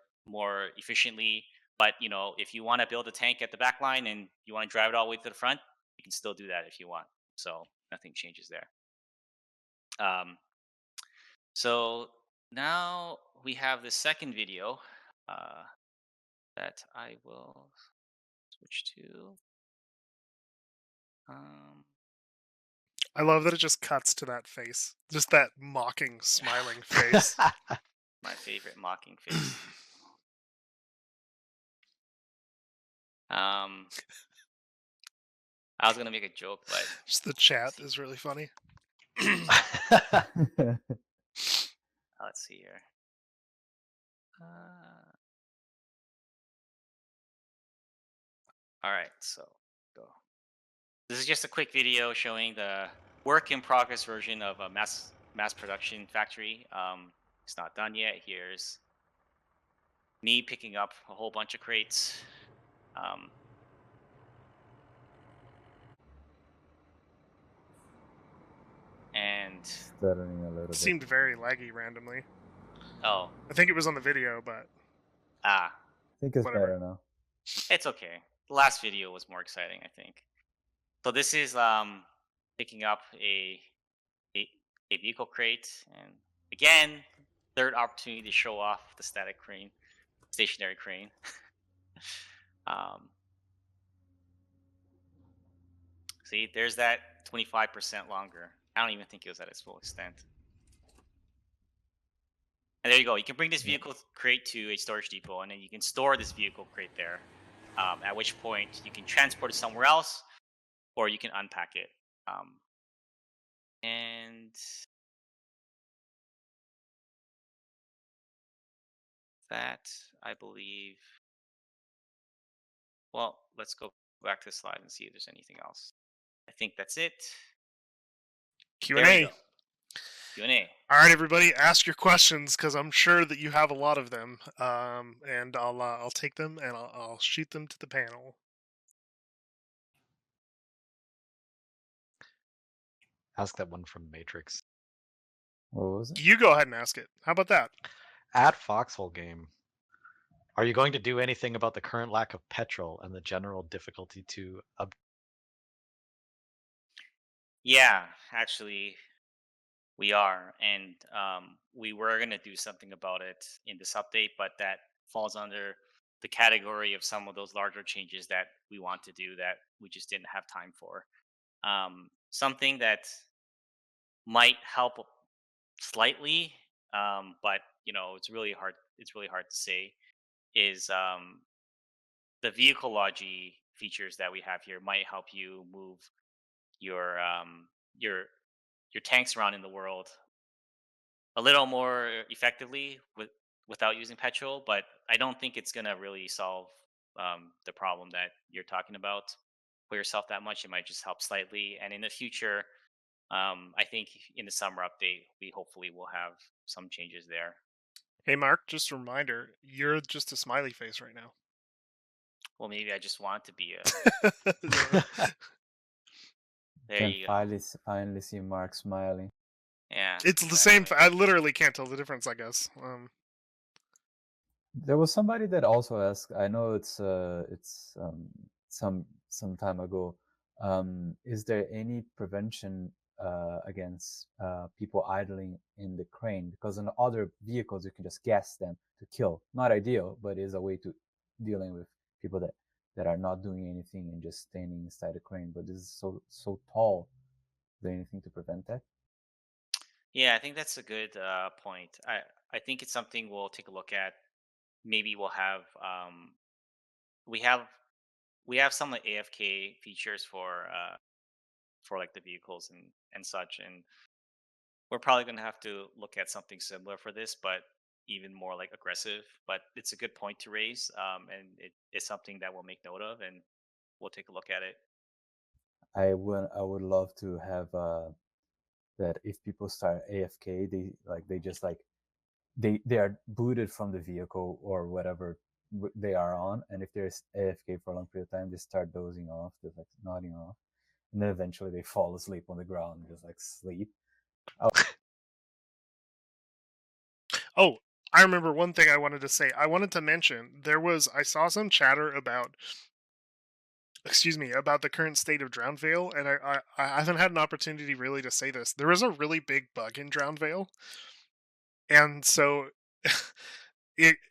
efficiently. But if you want to build a tank at the back line and you want to drive it all the way to the front, you can still do that if you want. So nothing changes there. Um, so now we have the second video uh, that I will switch to. Um, I love that it just cuts to that face, just that mocking, smiling face. my favorite mocking face. I was gonna make a joke, but Just the chat is really funny. let's see here. All right, so go. This is just a quick video showing the work in progress version of a mass production factory. It's not done yet. Here's me picking up a whole bunch of crates. And Stuttering a little It bit. seemed very laggy randomly. oh, I think it was on the video, but I think it's whatever. better now. it's okay. The last video was more exciting, I think. So this is picking up a, a vehicle crate, and again, third opportunity to show off the static crane, stationary crane. See, there's that 25% longer. I don't even think it was at its full extent. And there you go. You can bring this vehicle crate to a storage depot, and then you can store this vehicle crate there. At which point you can transport it somewhere else, or you can unpack it. And that, I believe. Well, let's go back to the slide and see if there's anything else. I think that's it. There we Q&A. go. Q&A. All right, everybody, ask your questions because I'm sure that you have a lot of them, and I'll take them and I'll shoot them to the panel. Ask that one from Matrix. What was it? You go ahead and ask it. How about that? At Foxhole game, are you going to do anything about the current lack of petrol and the general difficulty to Yeah, actually, we are, and we were gonna do something about it in this update, but that falls under the category of some of those larger changes that we want to do that we just didn't have time for. Something that might help slightly, but it's really hard. It's really hard to say. Is the vehicleology features that we have here might help you move your your your tanks around in the world a little more effectively without using petrol, but I don't think it's gonna really solve the problem that you're talking about for yourself that much. It might just help slightly, and in the future, I think in the summer update, we hopefully will have some changes there. Hey, Mark, just a reminder, you're just a smiley face right now. Well, maybe I just want it to be a. There Can you go. finally see Mark smiling. Yeah, It's the same. exactly. I literally can't tell the difference, I guess. There was somebody that also asked. I know it's some time ago. Is there any prevention against people idling in the crane? Because in other vehicles you can just gas them to kill. Not ideal, but is a way to dealing with people that are not doing anything and just standing inside the crane. But this is so tall. Is there anything to prevent that? Yeah, I think that's a good point. I think it's something we'll take a look at. Maybe we'll have we have we have some like AFK features for like the vehicles and such, and we're probably going to have to look at something similar for this, but even more like aggressive. But it's a good point to raise, and it's something that we'll make note of, and we'll take a look at it. I would love to have that if people start AFK, they just like they are booted from the vehicle or whatever they are on, and if there's AFK for a long period of time, they start dozing off, just like nodding off, and then eventually they fall asleep on the ground and just like sleep. Oh, I remember one thing I wanted to say. I wanted to mention I saw some chatter about about the current state of Drowned Vale, and I haven't had an opportunity really to say this. There is a really big bug in Drowned Vale, and so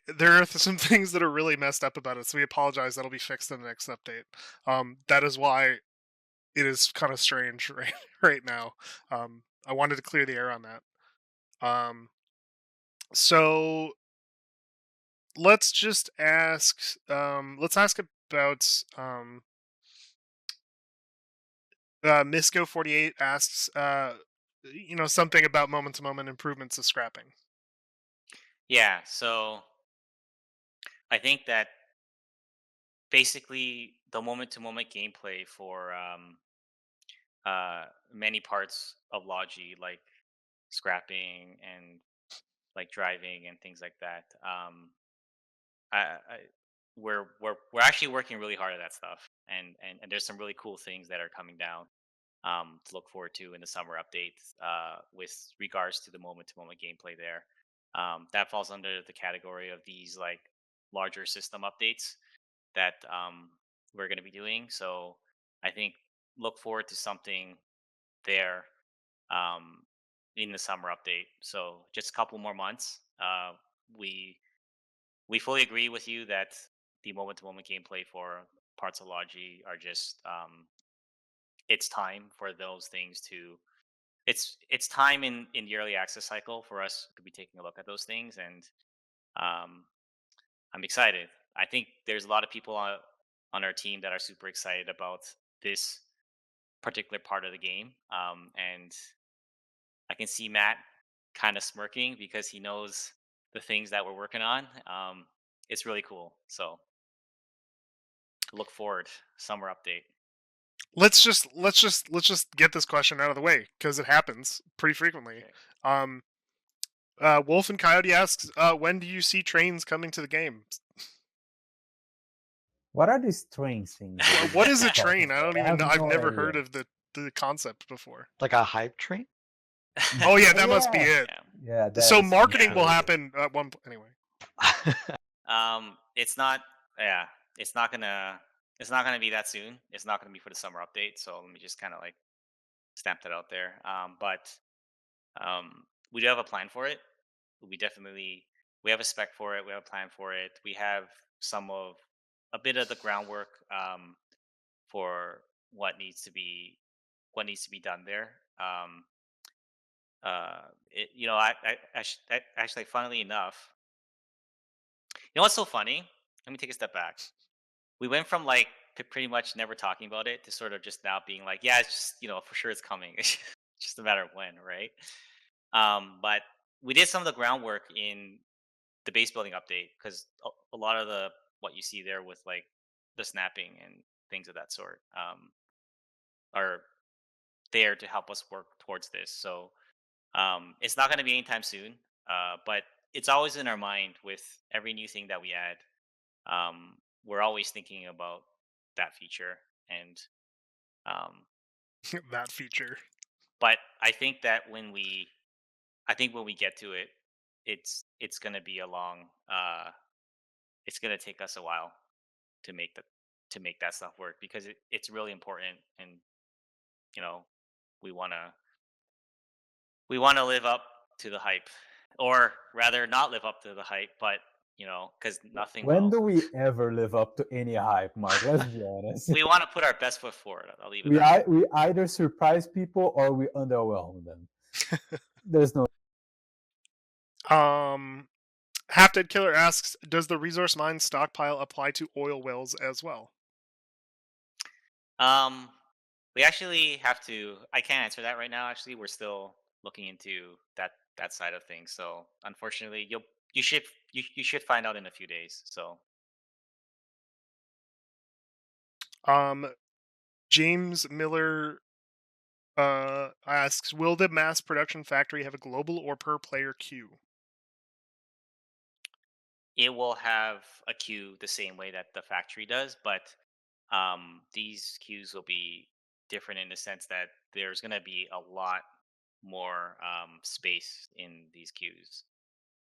there are some things that are really messed up about it. So we apologize. That'll be fixed in the next update. That is why it is kind of strange right now. I wanted to clear the air on that. So let's just ask. Let's ask about. Misco48 asks. Something about moment-to-moment improvements of scrapping. Yeah, so I think that basically the moment to moment gameplay for many parts of Logi, like scrapping and like driving and things like that. I we're actually working really hard at that stuff, and there's some really cool things that are coming down to look forward to in the summer updates with regards to the moment to moment gameplay there. That falls under the category of these like larger system updates that we're going to be doing. So I think look forward to something there um, in the summer update. So just a couple more months. We we fully agree with you that the moment to moment gameplay for parts of Logi are just it's time for those things to it's time in the early access cycle for us to be taking a look at those things, and um, I'm excited. I think there's a lot of people on our team that are super excited about this particular part of the game, and I can see Matt kind of smirking because he knows the things that we're working on. It's really cool. So look forward summer update. Let's just get this question out of the way because it happens pretty frequently. Okay. Wolf and Coyote asks, when do you see trains coming to the game? What are these train things? What is a train? I don't I even have know. I've no never idea. heard of the concept before. Like a hype train? Oh yeah, that must be it. Yeah. So is marketing will crazy. happen at one point. Anyway, It's not. Yeah, it's not gonna. It's not gonna be that soon. It's not gonna be for the summer update. So let me just kind of like stamp that out there. But we do have a plan for it. We have a spec for it. We have a plan for it. We have some of a bit of the groundwork for what needs to be done there. Actually, funnily enough, you know what's so funny? Let me take a step back. We went from like pretty much never talking about it to sort of just now being like, yeah, it's just for sure it's coming. It's just a matter of when, right? But we did some of the groundwork in the base building update because a lot of the what you see there with like the snapping and things of that sort are there to help us work towards this. So it's not going to be anytime soon, but it's always in our mind with every new thing that we add. We're always thinking about that feature, and um, that feature. but I think when we get to it, it's going to be a long. It's going to take us a while to make that stuff work because it's really important, and you know we want to live up to the hype, or rather, not live up to the hype, but because nothing When will. do we ever live up to any hype, Mark? Let's be honest. We want to put our best foot forward. I'll leave it that. We either surprise people or we underwhelm them. There's no. Half Dead Killer asks, does the resource mine stockpile apply to oil wells as well? Um, we actually have to. I can't answer that right now. Actually, we're still looking into that side of things. So unfortunately, you should find out in a few days. So Um, James Miller asks, will the mass production factory have a global or per player queue? it will have a queue the same way that the factory does, but these queues will be different in the sense that there's going to be a lot more space in these queues,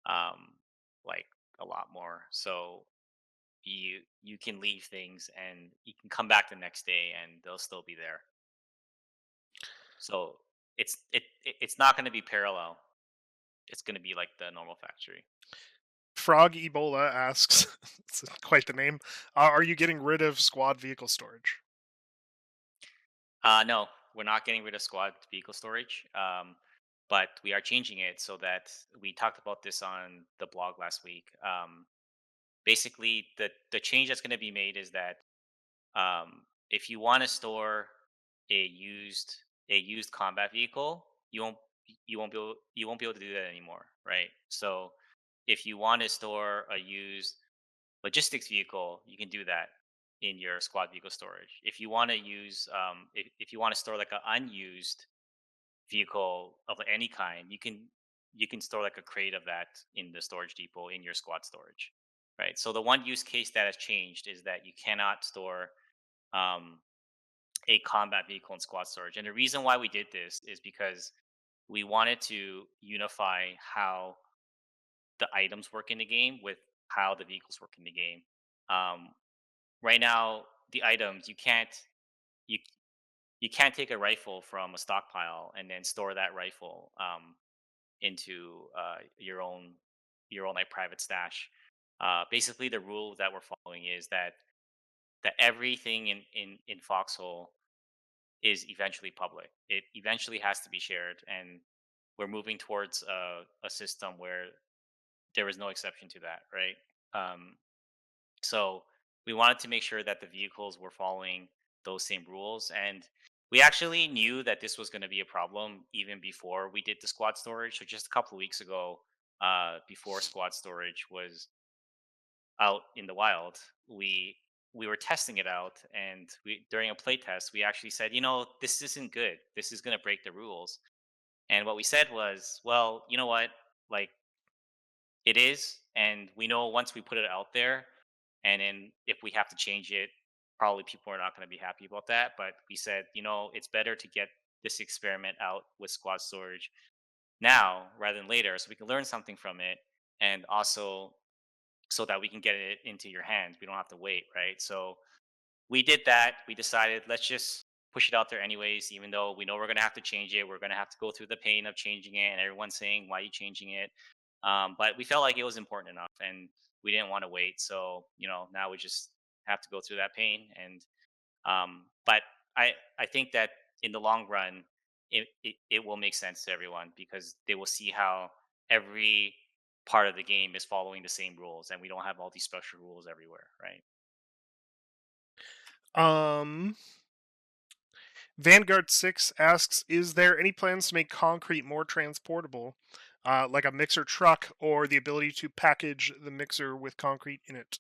um, like a lot more. So you can leave things and you can come back the next day and they'll still be there. So it's not going to be parallel. It's going to be like the normal factory. Frog Ebola asks, it's quite the name, are you getting rid of squad vehicle storage? No, we're not getting rid of squad vehicle storage, but we are changing it so that we talked about this on the blog last week. Basically, the change that's going to be made is that if you want to store a used combat vehicle, you won't be able to do that anymore, right? So if you want to store a used logistics vehicle, you can do that in your squad vehicle storage. If you want to use, if you want to store like an unused vehicle of any kind, you can store like a crate of that in the storage depot in your squad storage, right? So the one use case that has changed is that you cannot store um, a combat vehicle in squad storage, and the reason why we did this is because we wanted to unify how the items work in the game with how the vehicles work in the game. Um, right now, the items you you can't take a rifle from a stockpile and then store that rifle into your own like private stash. Basically, the rule that we're following is that everything in Foxhole is eventually public. It eventually has to be shared, and we're moving towards a system where there is no exception to that, right? Um, So we wanted to make sure that the vehicles were following those same rules. And we actually knew that this was going to be a problem even before we did the squad storage. So just a couple of weeks ago, before squad storage was out in the wild, we were testing it out, and we during a play test, we actually said, this isn't good. This is going to break the rules. And what we said was, well, you know what? Like it is, and we know once we put it out there, and then if we have to change it, probably people are not going to be happy about that. But we said, it's better to get this experiment out with squad storage now rather than later, so we can learn something from it, and also so that we can get it into your hands. We don't have to wait, right? So we did that. We decided let's just push it out there anyways, even though we know we're gonna have to change it. We're gonna have to go through the pain of changing it, and everyone's saying, "Why are you changing it?" But we felt like it was important enough, and we didn't want to wait. So now we just have to go through that pain. And but I think that in the long run, it will make sense to everyone because they will see how every part of the game is following the same rules, and we don't have all these special rules everywhere, right? Um, Vanguard 6 asks, is there any plans to make concrete more transportable, like a mixer truck or the ability to package the mixer with concrete in it?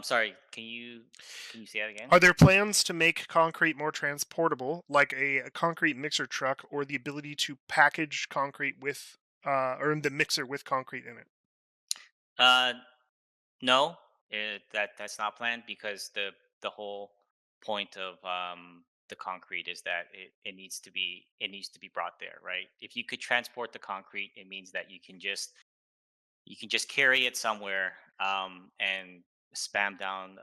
Sorry, can you say that again? Are there plans to make concrete more transportable, like a concrete mixer truck or the ability to package concrete with, or the mixer with concrete in it? Uh, no, that's not planned because the whole point of the concrete is that it needs to be brought there, right? If you could transport the concrete, it means that you can just carry it somewhere and spam down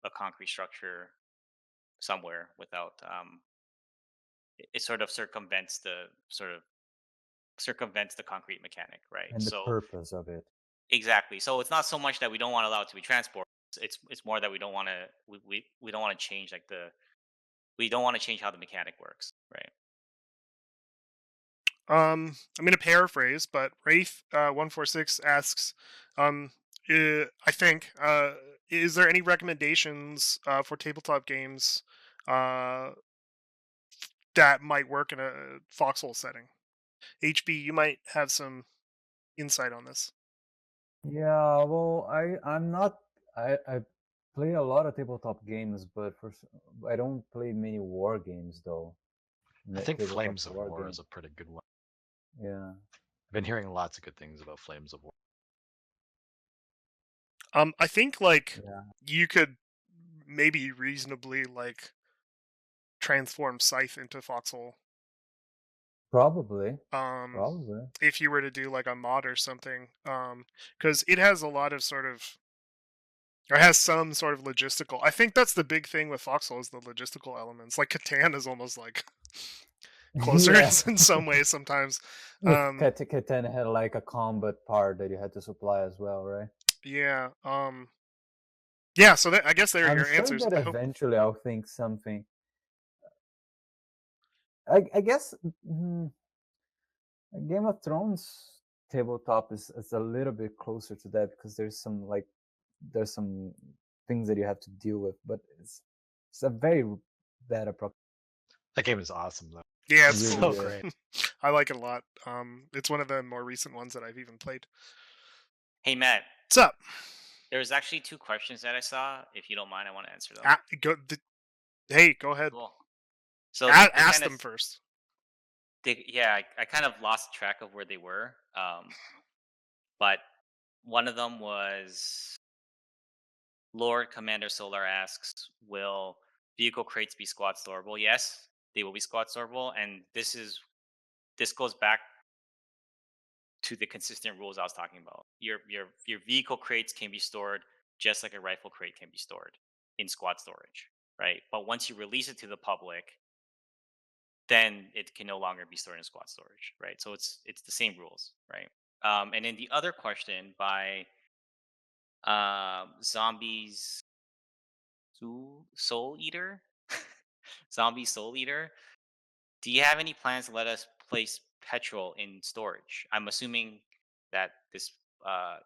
a concrete structure somewhere without it sort of circumvents the concrete mechanic, right? And the So purpose of it. exactly. So it's not so much that we don't want to allow it to be transported. It's more that we don't want to change we don't want to change how the mechanic works, right? I'm going to paraphrase, but Wraith 146 asks, um, I think, is there any recommendations for tabletop games uh, that might work in a Foxhole setting? HB, you might have some insight on this. Yeah, well, I'm not. I play a lot of tabletop games, but I don't play many war games though. I think Tabletop Flames of war War game. is a pretty good one. Yeah. I've been hearing lots of good things about Flames of War. I think like Yeah. you could maybe reasonably like transform Scythe into Foxhole. Probably. Um, Probably. if you were to do like a mod or something, because it has a lot of sort of, or has some sort of logistical. I think that's the big thing with Foxhole is the logistical elements. Like Catan is almost like closer Yeah. in some ways sometimes. With Catan had like a combat part that you had to supply as well, right? Yeah. Yeah. So I guess there are I'm your sure answers. that I hope. eventually I'll think something. I guess Game of Thrones tabletop is a little bit closer to that because there's some things that you have to deal with, but it's a very bad approach. That game is awesome though. Yeah, It it's really cool. So is. great. I like it a lot. It's one of the more recent ones that I've even played. Hey Matt, What's up? there was actually 2 questions that I saw. If you don't mind, I want to answer them. Hey, go ahead. Cool. So they Ask kind of them first. I kind of lost track of where they were. But one of them was Lord Commander Solar asks, "Will vehicle crates be squad storable?" Yes, they will be squad storable, and this goes back to the consistent rules I was talking about. Your vehicle crates can be stored just like a rifle crate can be stored in squad storage, right? But once you release it to the public, then it can no longer be stored in squad storage, right? So it's the same rules, right? And then the other question by zombies soul eater, zombie soul eater. Do you have any plans to let us place petrol in storage? I'm assuming that this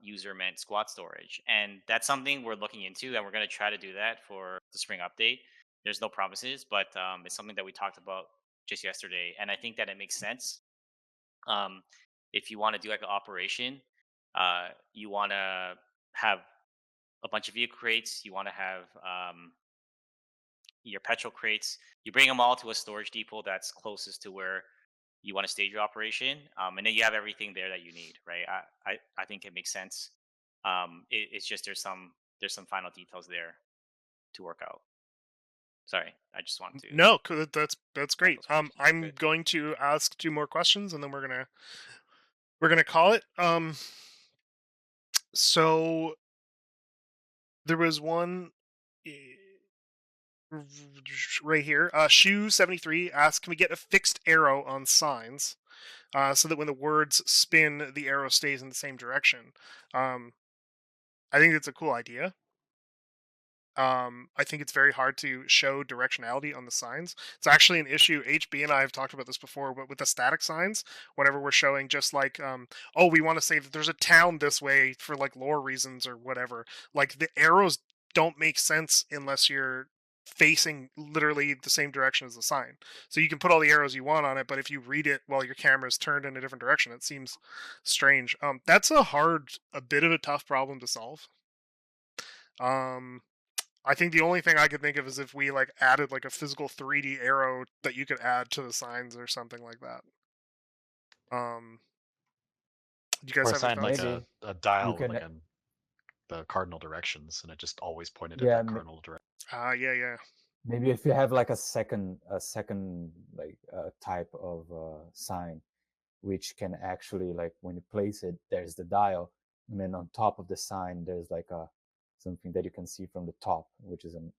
user meant squad storage, and that's something we're looking into, and we're going to try to do that for the spring update. There's no promises, but it's something that we talked about just yesterday, and I think that it makes sense. Um, if you want to do like an operation, you want to have a bunch of vehicle crates, you want to have your petrol crates, you bring them all to a storage depot that's closest to where you want to stage your operation, and then you have everything there that you need, right? I think it makes sense. It's just there's some final details there to work out. Sorry, I just wanted to No, that's ask great. those questions. You're I'm good. going to ask 2 more questions, and then we're gonna call it. So there was one eh, right here. Shoe 73 asks, "Can we get a fixed arrow on signs, so that when the words spin, the arrow stays in the same direction?" Um, I think that's a cool idea. I think it's very hard to show directionality on the signs. It's actually an issue. HB and I have talked about this before, but with the static signs, whenever we're showing just like, oh, we want to say that there's a town this way for like lore reasons or whatever, like the arrows don't make sense unless you're facing literally the same direction as the sign. So you can put all the arrows you want on it, but if you read it while your camera is turned in a different direction, it seems strange. That's a bit of a tough problem to solve. Um, I think the only thing I could think of is if we like added like a physical 3D arrow that you could add to the signs or something like that. Um, do you guys Or have any assign like thoughts? Maybe a you dial with can. like the cardinal directions, and it just always pointed at Yeah, that cardinal direction. Yeah, yeah, maybe if you have like a second like type of sign, which can actually, like, when you place it, there's the dial, and then on top of the sign there's like a something that you can see from the top, which is an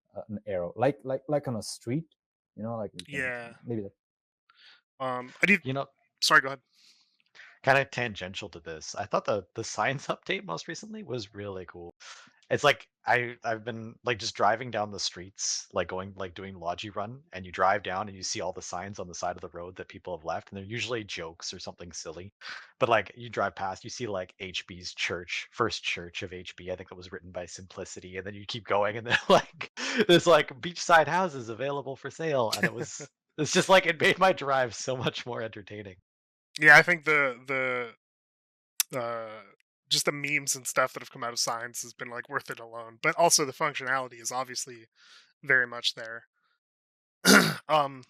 arrow, like on a street, like you can yeah. maybe that. I did. You know, Sorry, go ahead. kind of tangential to this, I thought the science update most recently was really cool. It's like I've been like just driving down the streets, like going like doing Logi Run, and you drive down and you see all the signs on the side of the road that people have left, and they're usually jokes or something silly. But like you drive past, you see like HB's church, first church of HB. I think that was written by Simplicity, and then you keep going, and then like there's like beachside houses available for sale, and it's just like it made my drive so much more entertaining. Yeah, I think uh, just the memes and stuff that have come out of Signs has been like worth it alone. But also the functionality is obviously very much there. um,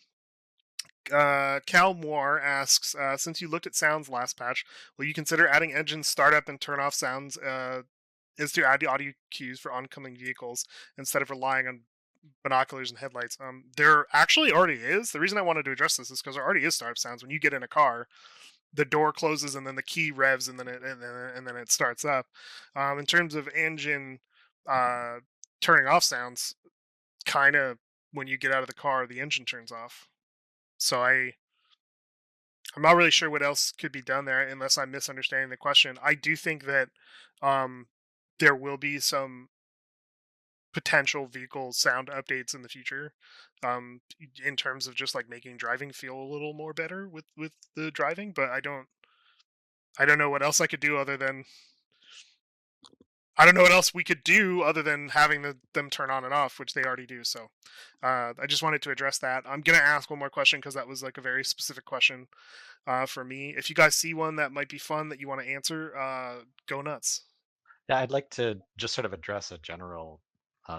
Cal Moore asks, since you looked at sounds last patch, will you consider adding engine startup and turn off sounds? Is to add the audio cues for oncoming vehicles instead of relying on binoculars and headlights. There actually already is. The reason I wanted to address this is because there already is startup sounds when you get in a car. The door closes and then the key revs and then it starts up. In terms of engine uh, turning off sounds, kind of when you get out of the car, the engine turns off. So I'm not really sure what else could be done there unless I'm misunderstanding the question. I do think that um, there will be some potential vehicle sound updates in the future, in terms of just like making driving feel a little more better with the driving. But I don't know what else I could do other than I don't know what else we could do other than having them turn on and off, which they already do. So I just wanted to address that. I'm gonna ask one more question because that was like a very specific question for me. If you guys see one that might be fun that you want to answer, go nuts. Yeah, I'd like to just sort of address a general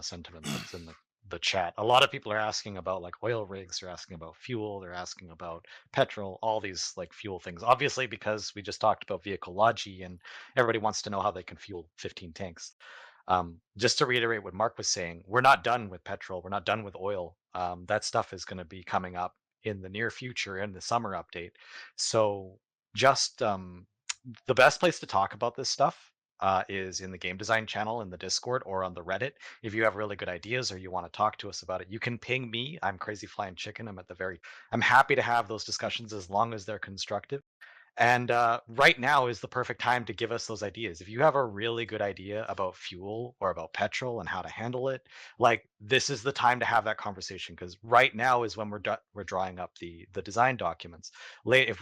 sentiment that's in the chat. A lot of people are asking about like oil rigs, they're asking about fuel, they're asking about petrol, all these like fuel things. Obviously, because we just talked about vehicle logi and everybody wants to know how they can fuel 15 tanks. Just to reiterate what Mark was saying, we're not done with petrol, we're not done with oil. That stuff is going to be coming up in the near future in the summer update. So just the best place to talk about this stuff is in the game design channel in the Discord or on the Reddit. If you have really good ideas or you want to talk to us about it, you can ping me. I'm Crazy Flying Chicken. I'm happy to have those discussions as long as they're constructive. And right now is the perfect time to give us those ideas. If you have a really good idea about fuel or about petrol and how to handle it, like this is the time to have that conversation because right now is when we're drawing up the design documents. Late if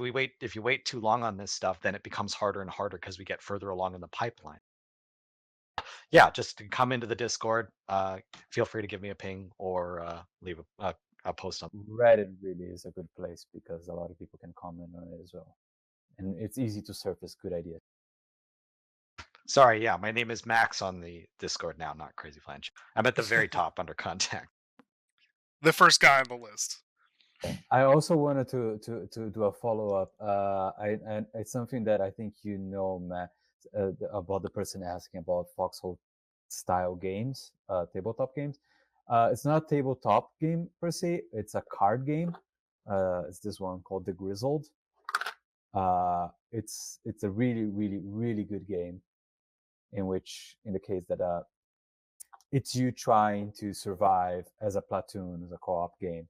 you wait too long on this stuff, then it becomes harder and harder because we get further along in the pipeline. Yeah, just come into the Discord. Feel free to give me a ping or leave a post on. Reddit really is a good place because a lot of people can comment on it as well, and it's easy to surface good ideas. Sorry, yeah, my name is Max on the Discord now, not Crazy Flange. I'm at the very top under contact. The first guy on the list. I also wanted to do a follow up. And it's something that I think Matt, about the person asking about Foxhole style games, tabletop games. It's not a tabletop game per se. It's a card game. It's this one called The Grizzled. It's a really really really good game, in which indicates that it's you trying to survive as a platoon, as a co-op game.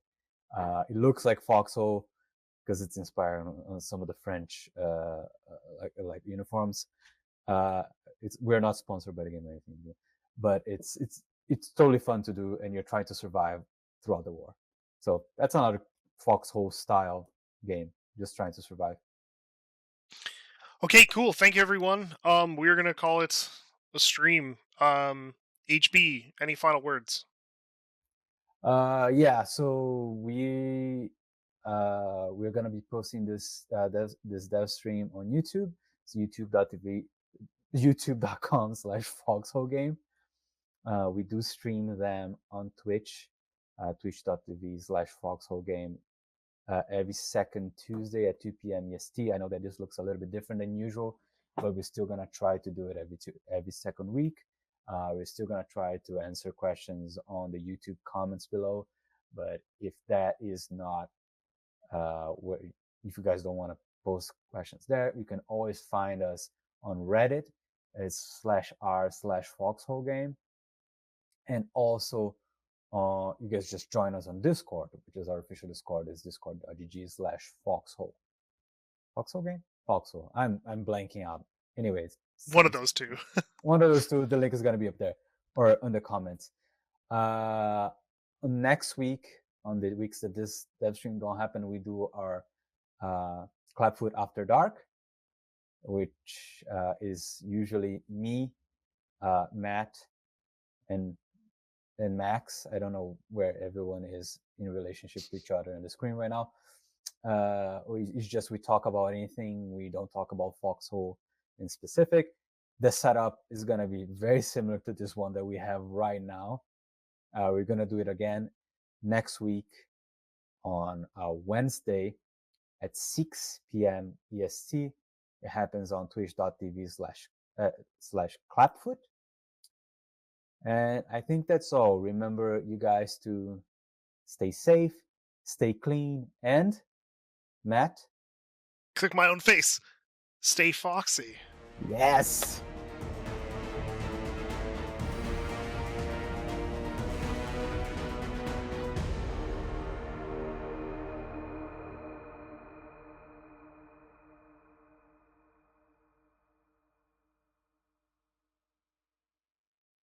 It looks like Foxhole because it's inspired on some of the French like uniforms. We're not sponsored by the game or anything, but it's totally fun to do, and you're trying to survive throughout the war. So that's another Foxhole style game, just trying to survive. Okay, cool. Thank you, everyone. We're gonna call it a stream. HB, any final words? Yeah, so we're gonna be posting this this dev stream on YouTube. It's youtube.com/foxhole game. We do stream them on Twitch, twitch.tv/foxhole game, every second Tuesday at 2 p.m. EST. I know that this looks a little bit different than usual, but we're still gonna try to do it every second week. We're still gonna try to answer questions on the YouTube comments below. But if that is not if you guys don't want to post questions there, you can always find us on Reddit. It's /r/foxhole game, and also you guys just join us on Discord, which is our official Discord. Is discord.gg/foxhole. Foxhole game? Foxhole. I'm blanking out. Anyways, One of those two. one of those two. The link is gonna be up there. or on the comments. Next week, on the weeks that this Devstream don't happen, we do our Clapfoot After Dark, which is usually me, Matt, and Max. I don't know where everyone is in relationship to each other on the screen right now. It's just we talk about anything. We don't talk about Foxhole in specific. The setup is going to be very similar to this one that we have right now. We're going to do it again next week on Wednesday at 6 p.m. EST. It happens on twitch.tv/Clapfoot. And I think that's all. Remember, you guys, to stay safe, stay clean, and Matt? Click my own face. Stay foxy. Yes!